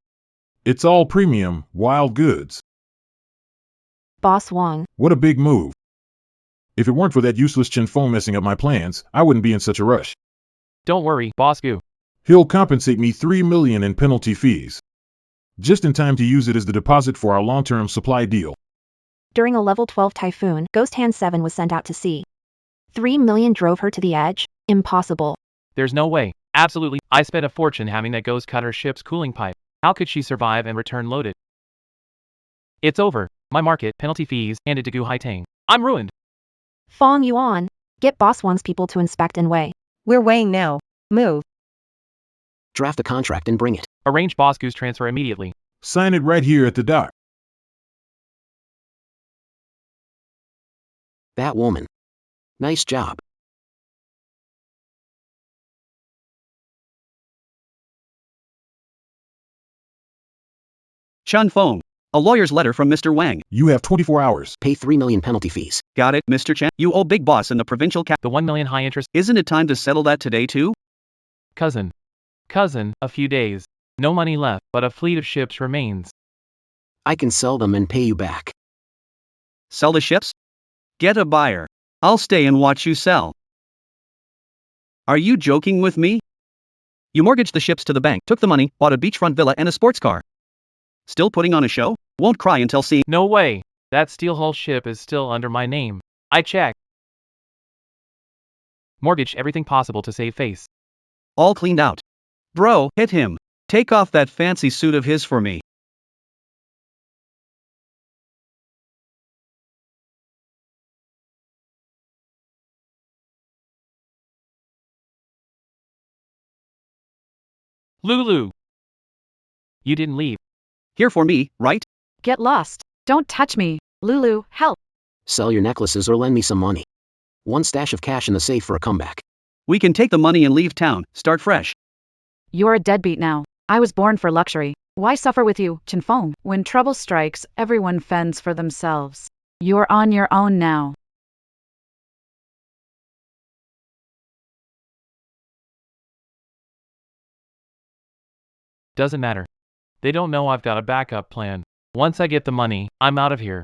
It's all premium, wild goods. Boss Wong, What a big move. If it weren't for that useless Chinfeng messing up my plans, I wouldn't be in such a rush. Don't worry, Boss Gu. He'll compensate me 3 million in penalty fees. Just in time to use it as the deposit for our long-term supply deal. during a level 12 typhoon, Ghost Hand 7 was sent out to sea. 3 million drove her to the edge? Impossible. There's no way. Absolutely. I spent a fortune having that ghost cut her ship's cooling pipe. How could she survive and return loaded? It's over. My market, penalty fees, handed to Gu Haitang. I'm ruined. Fong Yuan, get Boss Wong's people to inspect and weigh. We're weighing now. Move. Draft a contract and bring it. Arrange Boss Gu's transfer immediately. Sign it right here at the dock. That woman. Nice job. Chinfeng. A lawyer's letter from Mr. Wang. You have 24 hours. Pay 3 million penalty fees. Got it, Mr. Chen? You owe big boss in the provincial cap. The 1 million high interest. Isn't it time to settle that today too? Cousin, a few days. No money left, but a fleet of ships remains. I can sell them and pay you back. Sell the ships? Get a buyer. I'll stay and watch you sell. Are you joking with me? You mortgaged the ships to the bank, took the money, bought a beachfront villa and a sports car. Still putting on a show? Won't cry until seeing. No way. That steel hull ship is still under my name. I checked. Mortgaged everything possible to save face. All cleaned out. Bro, hit him. Take off that fancy suit of his for me. Lulu! You didn't leave. Here for me, right? Get lost. Don't touch me. Lulu, help. Sell your necklaces or lend me some money. 1 stash of cash in the safe for a comeback. We can take the money and leave town, start fresh. You're a deadbeat now. I was born for luxury. Why suffer with you, Chinfeng? When trouble strikes, everyone fends for themselves. You're on your own now. Doesn't matter. They don't know I've got a backup plan. Once I get the money, I'm out of here.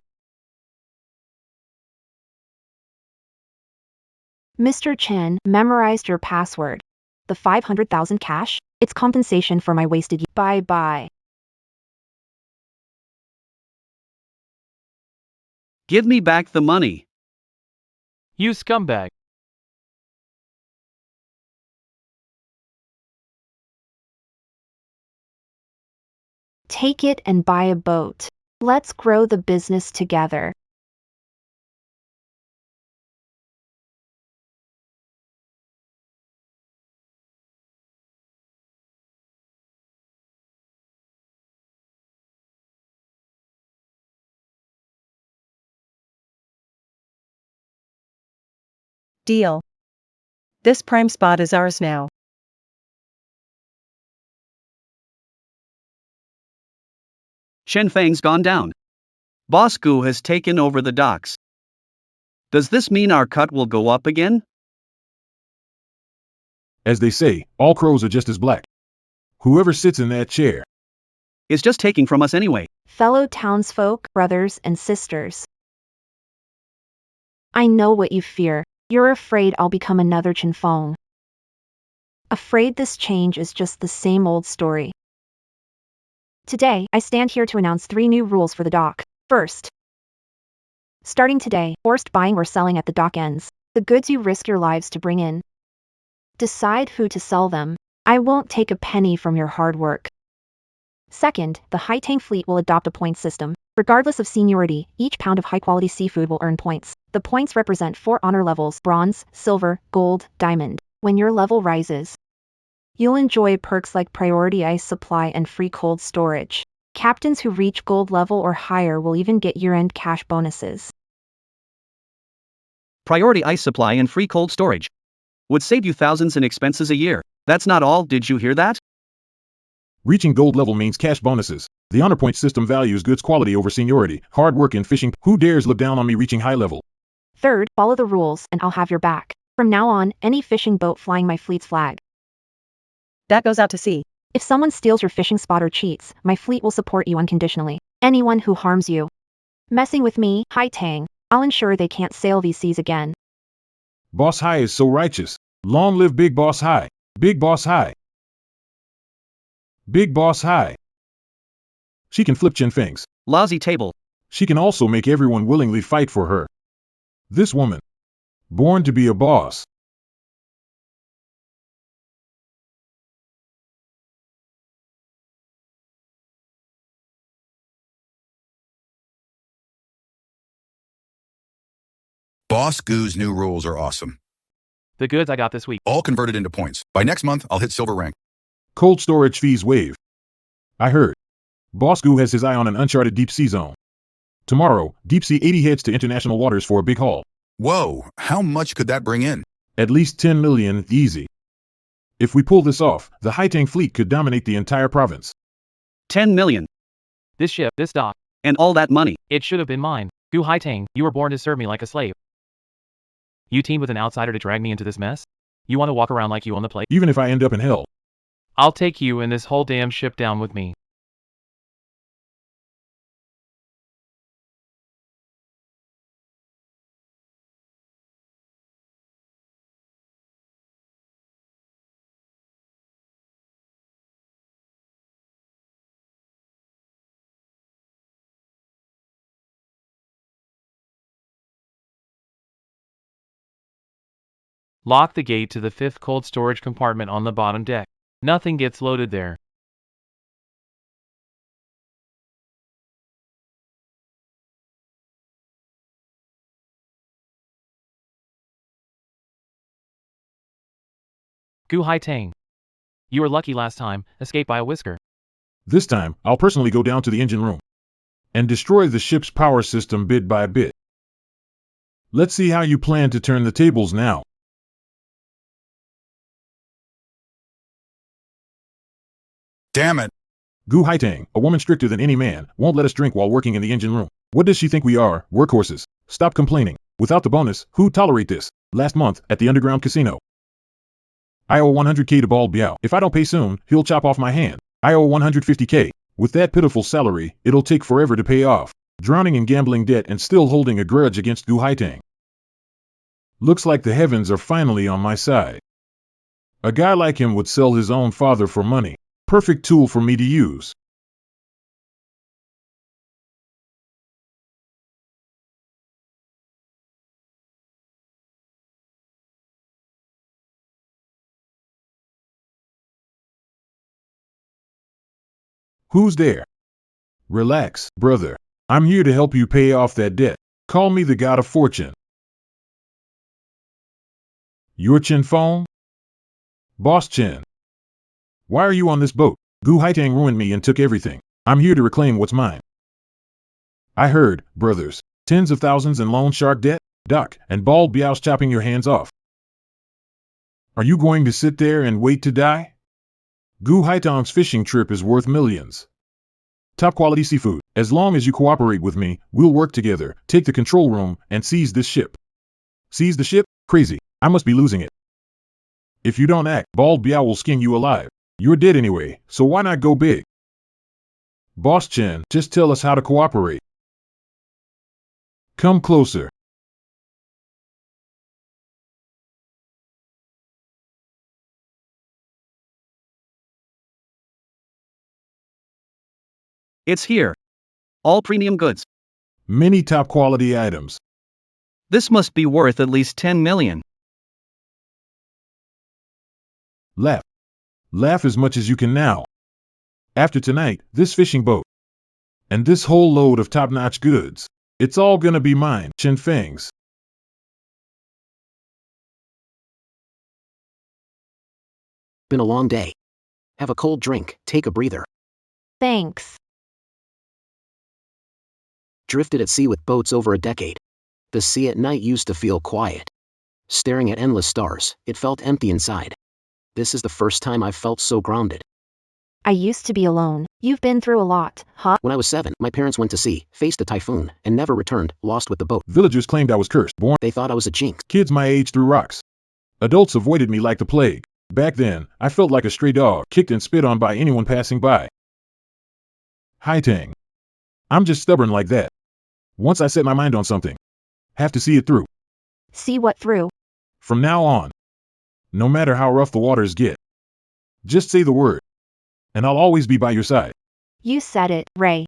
Mr. Chen memorized your password. The 500,000 cash? It's compensation for my wasted years. Bye-bye. Give me back the money. You scumbag. Take it and buy a boat. Let's grow the business together. Deal. This prime spot is ours now. Chinfeng's gone down. Boss Gu has taken over the docks. Does this mean our cut will go up again? As they say, all crows are just as black. Whoever sits in that chair. Is just taking from us anyway. Fellow townsfolk, brothers and sisters. I know what you fear. You're afraid I'll become another Chinfeng. Afraid this change is just the same old story. Today, I stand here to announce 3 new rules for the dock. First, starting today, forced buying or selling at the dock ends. The goods you risk your lives to bring in. Decide who to sell them. I won't take a penny from your hard work. Second, the Haitang fleet will adopt a point system. Regardless of seniority, each pound of high-quality seafood will earn points. The points represent 4 honor levels: bronze, silver, gold, diamond. When your level rises, you'll enjoy perks like priority ice supply and free cold storage. Captains who reach gold level or higher will even get year-end cash bonuses. Priority ice supply and free cold storage would save you thousands in expenses a year. That's not all, did you hear that? Reaching gold level means cash bonuses. The honor point system values goods quality over seniority, hard work in fishing. Who dares look down on me reaching high level? Third, follow the rules and I'll have your back. From now on, any fishing boat flying my fleet's flag. That goes out to sea. If someone steals your fishing spot or cheats, my fleet will support you unconditionally. Anyone who harms you messing with me, Haitang, I'll ensure they can't sail these seas again. Boss High is so righteous. Long live Big Boss High. Big Boss High. Big Boss High. She can flip chin fangs. Lousy table. She can also make everyone willingly fight for her. This woman, born to be a boss. Boss Goo's new rules are awesome. The goods I got this week. All converted into points. By next month, I'll hit silver rank. Cold storage fees waived. I heard. Boss Goo has his eye on an uncharted deep sea zone. Tomorrow, Deep Sea 80 heads to international waters for a big haul. Whoa, how much could that bring in? At least 10 million, easy. If we pull this off, the Haitang fleet could dominate the entire province. 10 million. This ship, this dock. And all that money. It should have been mine. Gu Haitang, you were born to serve me like a slave. You teamed with an outsider to drag me into this mess? You want to walk around like you own the place? Even if I end up in hell. I'll take you and this whole damn ship down with me. Lock the gate to the 5th cold storage compartment on the bottom deck. Nothing gets loaded there. Gu Haitang. You were lucky last time, escaped by a whisker. This time, I'll personally go down to the engine room and destroy the ship's power system bit by bit. Let's see how you plan to turn the tables now. Damn it. Gu Haitang, a woman stricter than any man, won't let us drink while working in the engine room. What does she think we are, workhorses? Stop complaining. Without the bonus, who'd tolerate this? Last month, at the underground casino, I owe 100k to Bald Biao. If I don't pay soon, he'll chop off my hand. I owe 150k. With that pitiful salary, it'll take forever to pay off. Drowning in gambling debt and still holding a grudge against Gu Haitang. Looks like the heavens are finally on my side. A guy like him would sell his own father for money. Perfect tool for me to use. Who's there? Relax, brother. I'm here to help you pay off that debt. Call me the God of Fortune. You're Chin Fong? Boss Chin. Why are you on this boat? Gu Haitang ruined me and took everything. I'm here to reclaim what's mine. I heard, brothers, tens of thousands in loan shark debt, Doc, and Bald Biao's chopping your hands off. Are you going to sit there and wait to die? Gu Haitang's fishing trip is worth millions. Top quality seafood. As long as you cooperate with me, we'll work together, take the control room, and seize this ship. Seize the ship? Crazy. I must be losing it. If you don't act, Bald Biao will skin you alive. You're dead anyway, so why not go big? Boss Chen, just tell us how to cooperate. Come closer. It's here. All premium goods. Many top quality items. This must be worth at least 10 million. Laugh. Laugh as much as you can now. After tonight, this fishing boat, and this whole load of top-notch goods, it's all gonna be mine, Chin Feng's. Been a long day. Have a cold drink, take a breather. Thanks. Drifted at sea with boats over a decade. The sea at night used to feel quiet. Staring at endless stars, it felt empty inside. This is the first time I've felt so grounded. I used to be alone. You've been through a lot, huh? When I was 7, my parents went to sea, faced a typhoon, and never returned, lost with the boat. Villagers claimed I was cursed, born. They thought I was a jinx. Kids my age threw rocks. Adults avoided me like the plague. Back then, I felt like a stray dog, kicked and spit on by anyone passing by. Hai Tang. I'm just stubborn like that. Once I set my mind on something, have to see it through. See what through? From now on, no matter how rough the waters get, just say the word, and I'll always be by your side. You said it, Ray.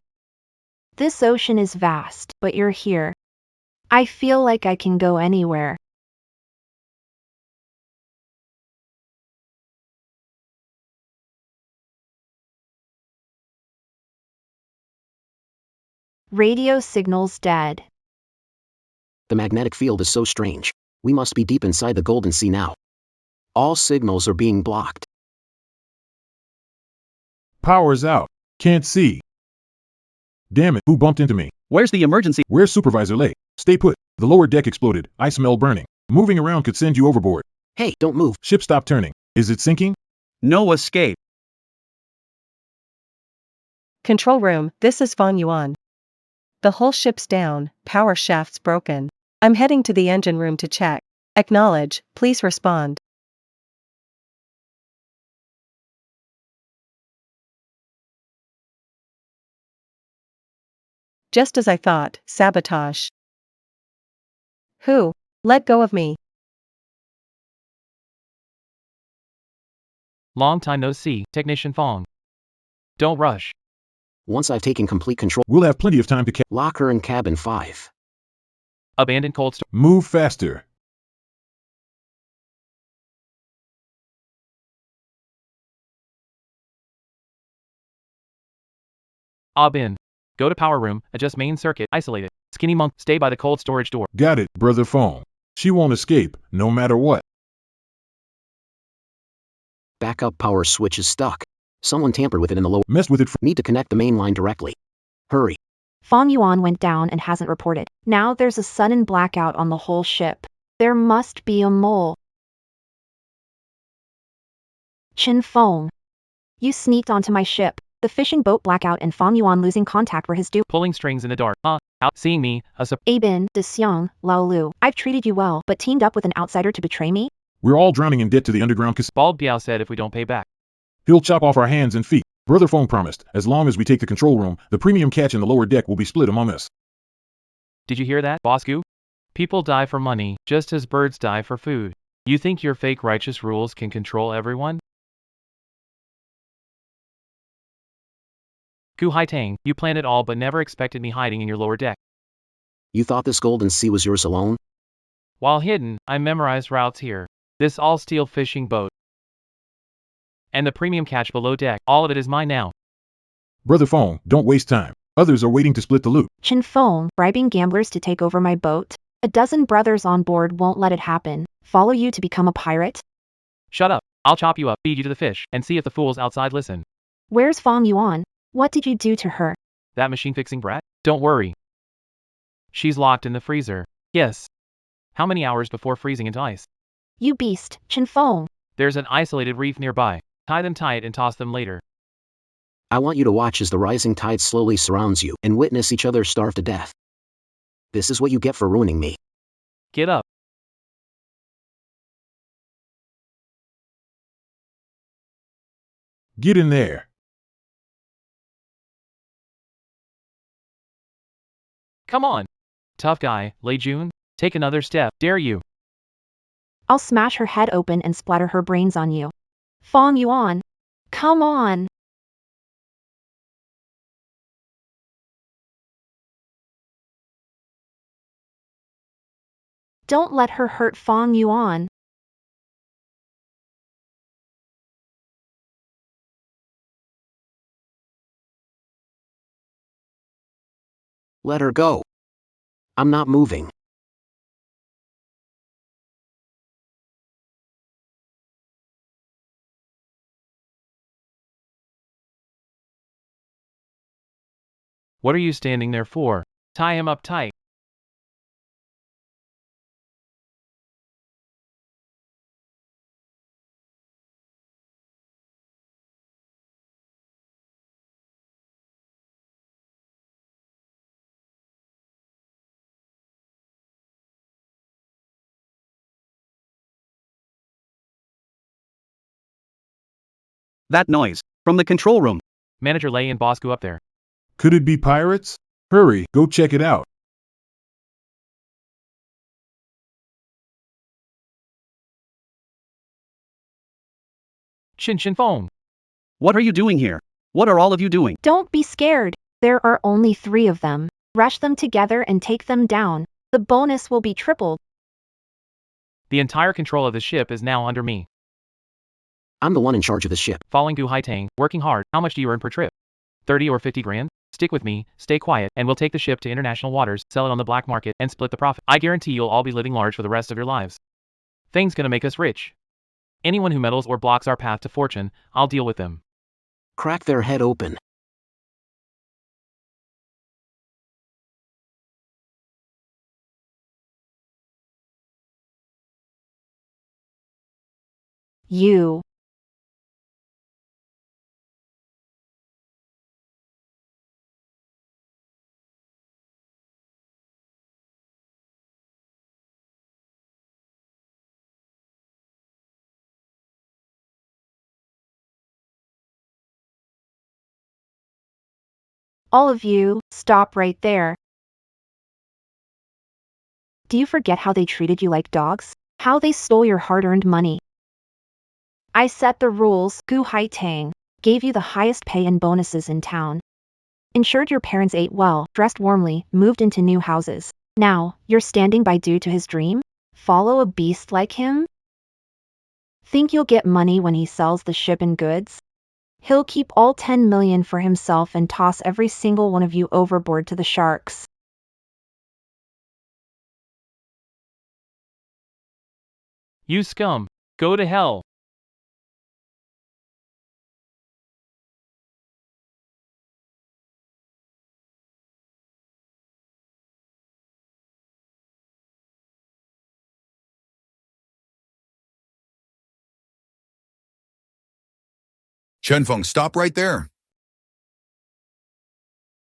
This ocean is vast, but you're here. I feel like I can go anywhere. Radio signals dead. The magnetic field is so strange. We must be deep inside the Golden Sea now. All signals are being blocked. Power's out. Can't see. Damn it, who bumped into me? Where's the emergency? Where's Supervisor Lay? Stay put. The lower deck exploded. I smell burning. Moving around could send you overboard. Hey, don't move. Ship stopped turning. Is it sinking? No escape. Control room, this is Fong Yuan. The whole ship's down, power shafts broken. I'm heading to the engine room to check. Acknowledge, please respond. Just as I thought, sabotage. Who? Let go of me. Long time no see, Technician Fong. Don't rush. Once I've taken complete control, We'll have plenty of time to lock her in cabin 5. Abandoned cold storage. move faster. Bin. Go to power room, adjust main circuit, isolate it. Skinny monk, stay by the cold storage door. Got it, Brother Fong. She won't escape, no matter what. Backup power switch is stuck. Someone tampered with it in the lower. Messed with it. Need to connect the main line directly. Hurry. Fong Yuan went down and hasn't reported. Now there's a sudden blackout on the whole ship. There must be a mole. Chin Fong. You sneaked onto my ship. The fishing boat blackout and Fong Yuan losing contact were his due. Pulling strings in the dark. Out. Seeing me, Abin, De Xiang, Lao Lu. I've treated you well, but teamed up with an outsider to betray me? We're all drowning in debt to the underground casino. Bald Biao said if we don't pay back. He'll chop off our hands and feet. Brother Fong promised, as long as we take the control room, the premium catch in the lower deck will be split among us. Did you hear that, Bosku? People die for money, just as birds die for food. You think your fake righteous rules can control everyone? Gu Haitang, you planned it all but never expected me hiding in your lower deck. You thought this Golden Sea was yours alone? While hidden, I memorized routes here. This all-steel fishing boat. And the premium catch below deck, all of it is mine now. Brother Fong, don't waste time. Others are waiting to split the loot. Chin Fong, bribing gamblers to take over my boat? A dozen brothers on board won't let it happen. Follow you to become a pirate? Shut up. I'll chop you up, feed you to the fish, and see if the fools outside listen. Where's Fong Yuan? What did you do to her? That machine-fixing brat? Don't worry. She's locked in the freezer. Yes. How many hours before freezing into ice? You beast, Chin Fong. There's an isolated reef nearby. Tie them tight and toss them later. I want you to watch as the rising tide slowly surrounds you and witness each other starve to death. This is what you get for ruining me. Get up. Get in there. Come on. Tough guy, Lei Jun. Take another step, dare you. I'll smash her head open and splatter her brains on you. Fong Yuan. Come on. Don't let her hurt Fong Yuan. Let her go. I'm not moving. What are you standing there for? Tie him up tight. That noise. From the control room. Manager Lay and boss go up there. Could it be pirates? Hurry, go check it out. Chin Fong. What are you doing here? What are all of you doing? Don't be scared. There are only 3 of them. Rush them together and take them down. The bonus will be tripled. The entire control of the ship is now under me. I'm the one in charge of the ship. Following Gu Haitang, working hard. How much do you earn per trip? 30 or 50 grand? Stick with me, stay quiet, and we'll take the ship to international waters, sell it on the black market, and split the profit. I guarantee you'll all be living large for the rest of your lives. Thing's gonna make us rich. Anyone who meddles or blocks our path to fortune, I'll deal with them. Crack their head open. You. All of you, stop right there. Do you forget how they treated you like dogs? How they stole your hard-earned money? I set the rules. Gu Haitang gave you the highest pay and bonuses in town. Ensured your parents ate well, dressed warmly, moved into new houses. Now, you're standing by due to his dream? Follow a beast like him? Think you'll get money when he sells the ship and goods? He'll keep all 10 million for himself and toss every single one of you overboard to the sharks. You scum. Go to hell. Feng, stop right there.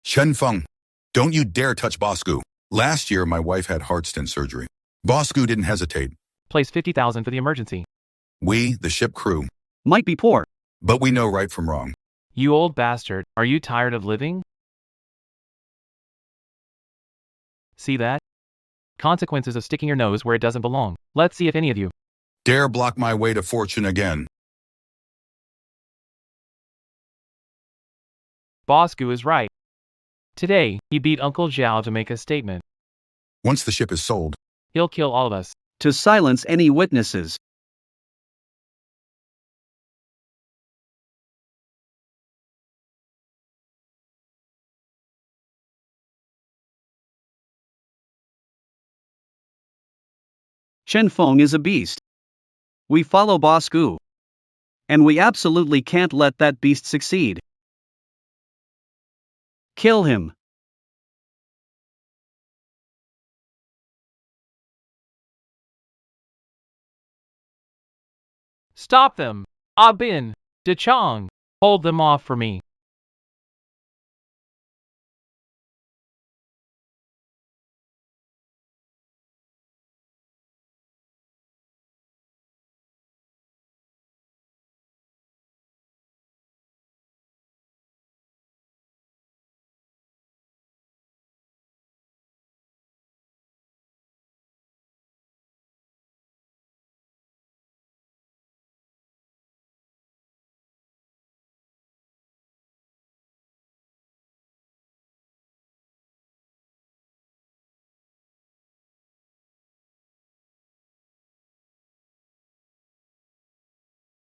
Feng, don't you dare touch Bosku. Last year, my wife had heart stent surgery. Bosku didn't hesitate. Place 50,000 for the emergency. We, the ship crew, Might be poor. but we know right from wrong. You old bastard, are you tired of living? See that? Consequences of sticking your nose where it doesn't belong. Let's see if any of you Dare block my way to fortune again. Bosku is right. Today, he beat Uncle Zhao to make a statement. Once the ship is sold, He'll kill all of us. To silence any witnesses. Feng is a beast. We follow Boss Gu. And we absolutely can't let that beast succeed. Kill him. Stop them! Ah Bin! De Chong! Hold them off for me.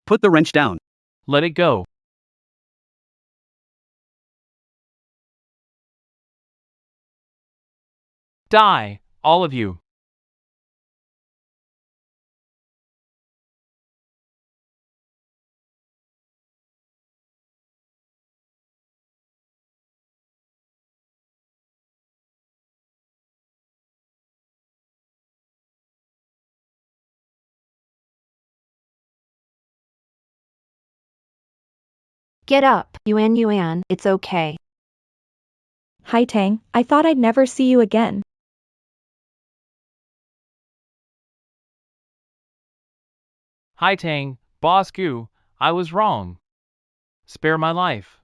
Put the wrench down. Let it go. Die, all of you. Get up, Yuan, it's okay. Hi Tang, I thought I'd never see you again. Hi Tang, Boss Gu, I was wrong. Spare my life.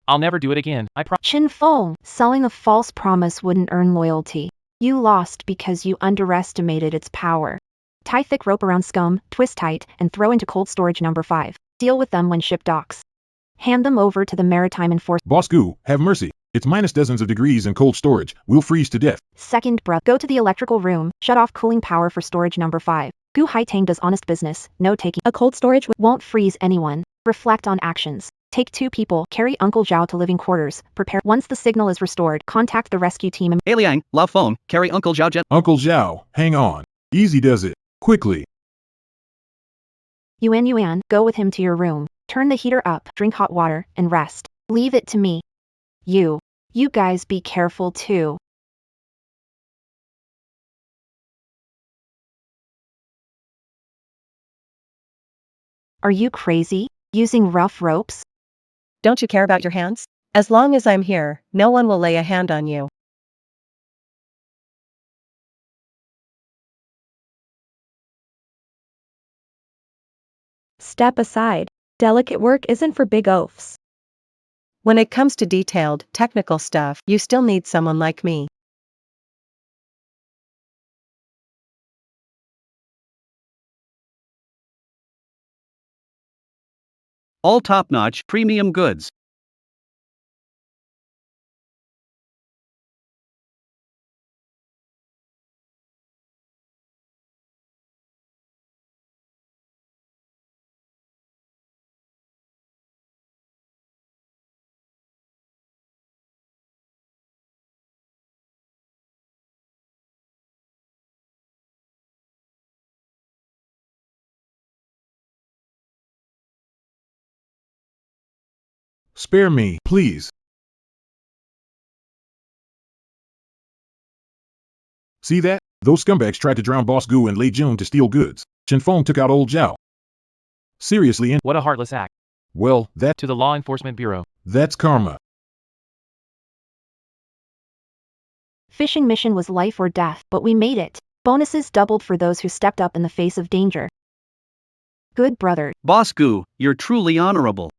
I'll never do it again, I promise. Chinfeng, selling a false promise wouldn't earn loyalty. You lost because you underestimated its power. Tie thick rope around scum, twist tight, and throw into cold storage number 5. Deal with them when ship docks. Hand them over to the Maritime Enforcement. Boss Goo, have mercy. It's minus dozens of degrees in cold storage. We'll freeze to death. Second bruh, go to the electrical room, shut off cooling power for storage number 5. Gu Haitang does honest business, no taking. A cold storage Won't freeze anyone. Reflect on actions. Take 2 people, carry Uncle Zhao to living quarters, prepare. Once the signal is restored, contact the rescue team. Aliang, love phone, carry Uncle Zhao Jet. Uncle Zhao, hang on. Easy does it. Quickly. Yuan, go with him to your room. Turn the heater up, drink hot water, and rest. Leave it to me. You guys be careful too. Are you crazy? Using rough ropes? Don't you care about your hands? As long as I'm here, no one will lay a hand on you. Step aside. Delicate work isn't for big oafs. When it comes to detailed, technical stuff, you still need someone like me. All top-notch, premium goods. Spare me, please. See that? Those scumbags tried to drown Boss Goo and Lei Jun to steal goods. Chinfeng took out old Zhao. Seriously, and What a heartless act. well, To the Law Enforcement Bureau. that's karma. Fishing mission was life or death, but we made it. Bonuses doubled for those who stepped up in the face of danger. Good brother. Boss Goo, you're truly honorable.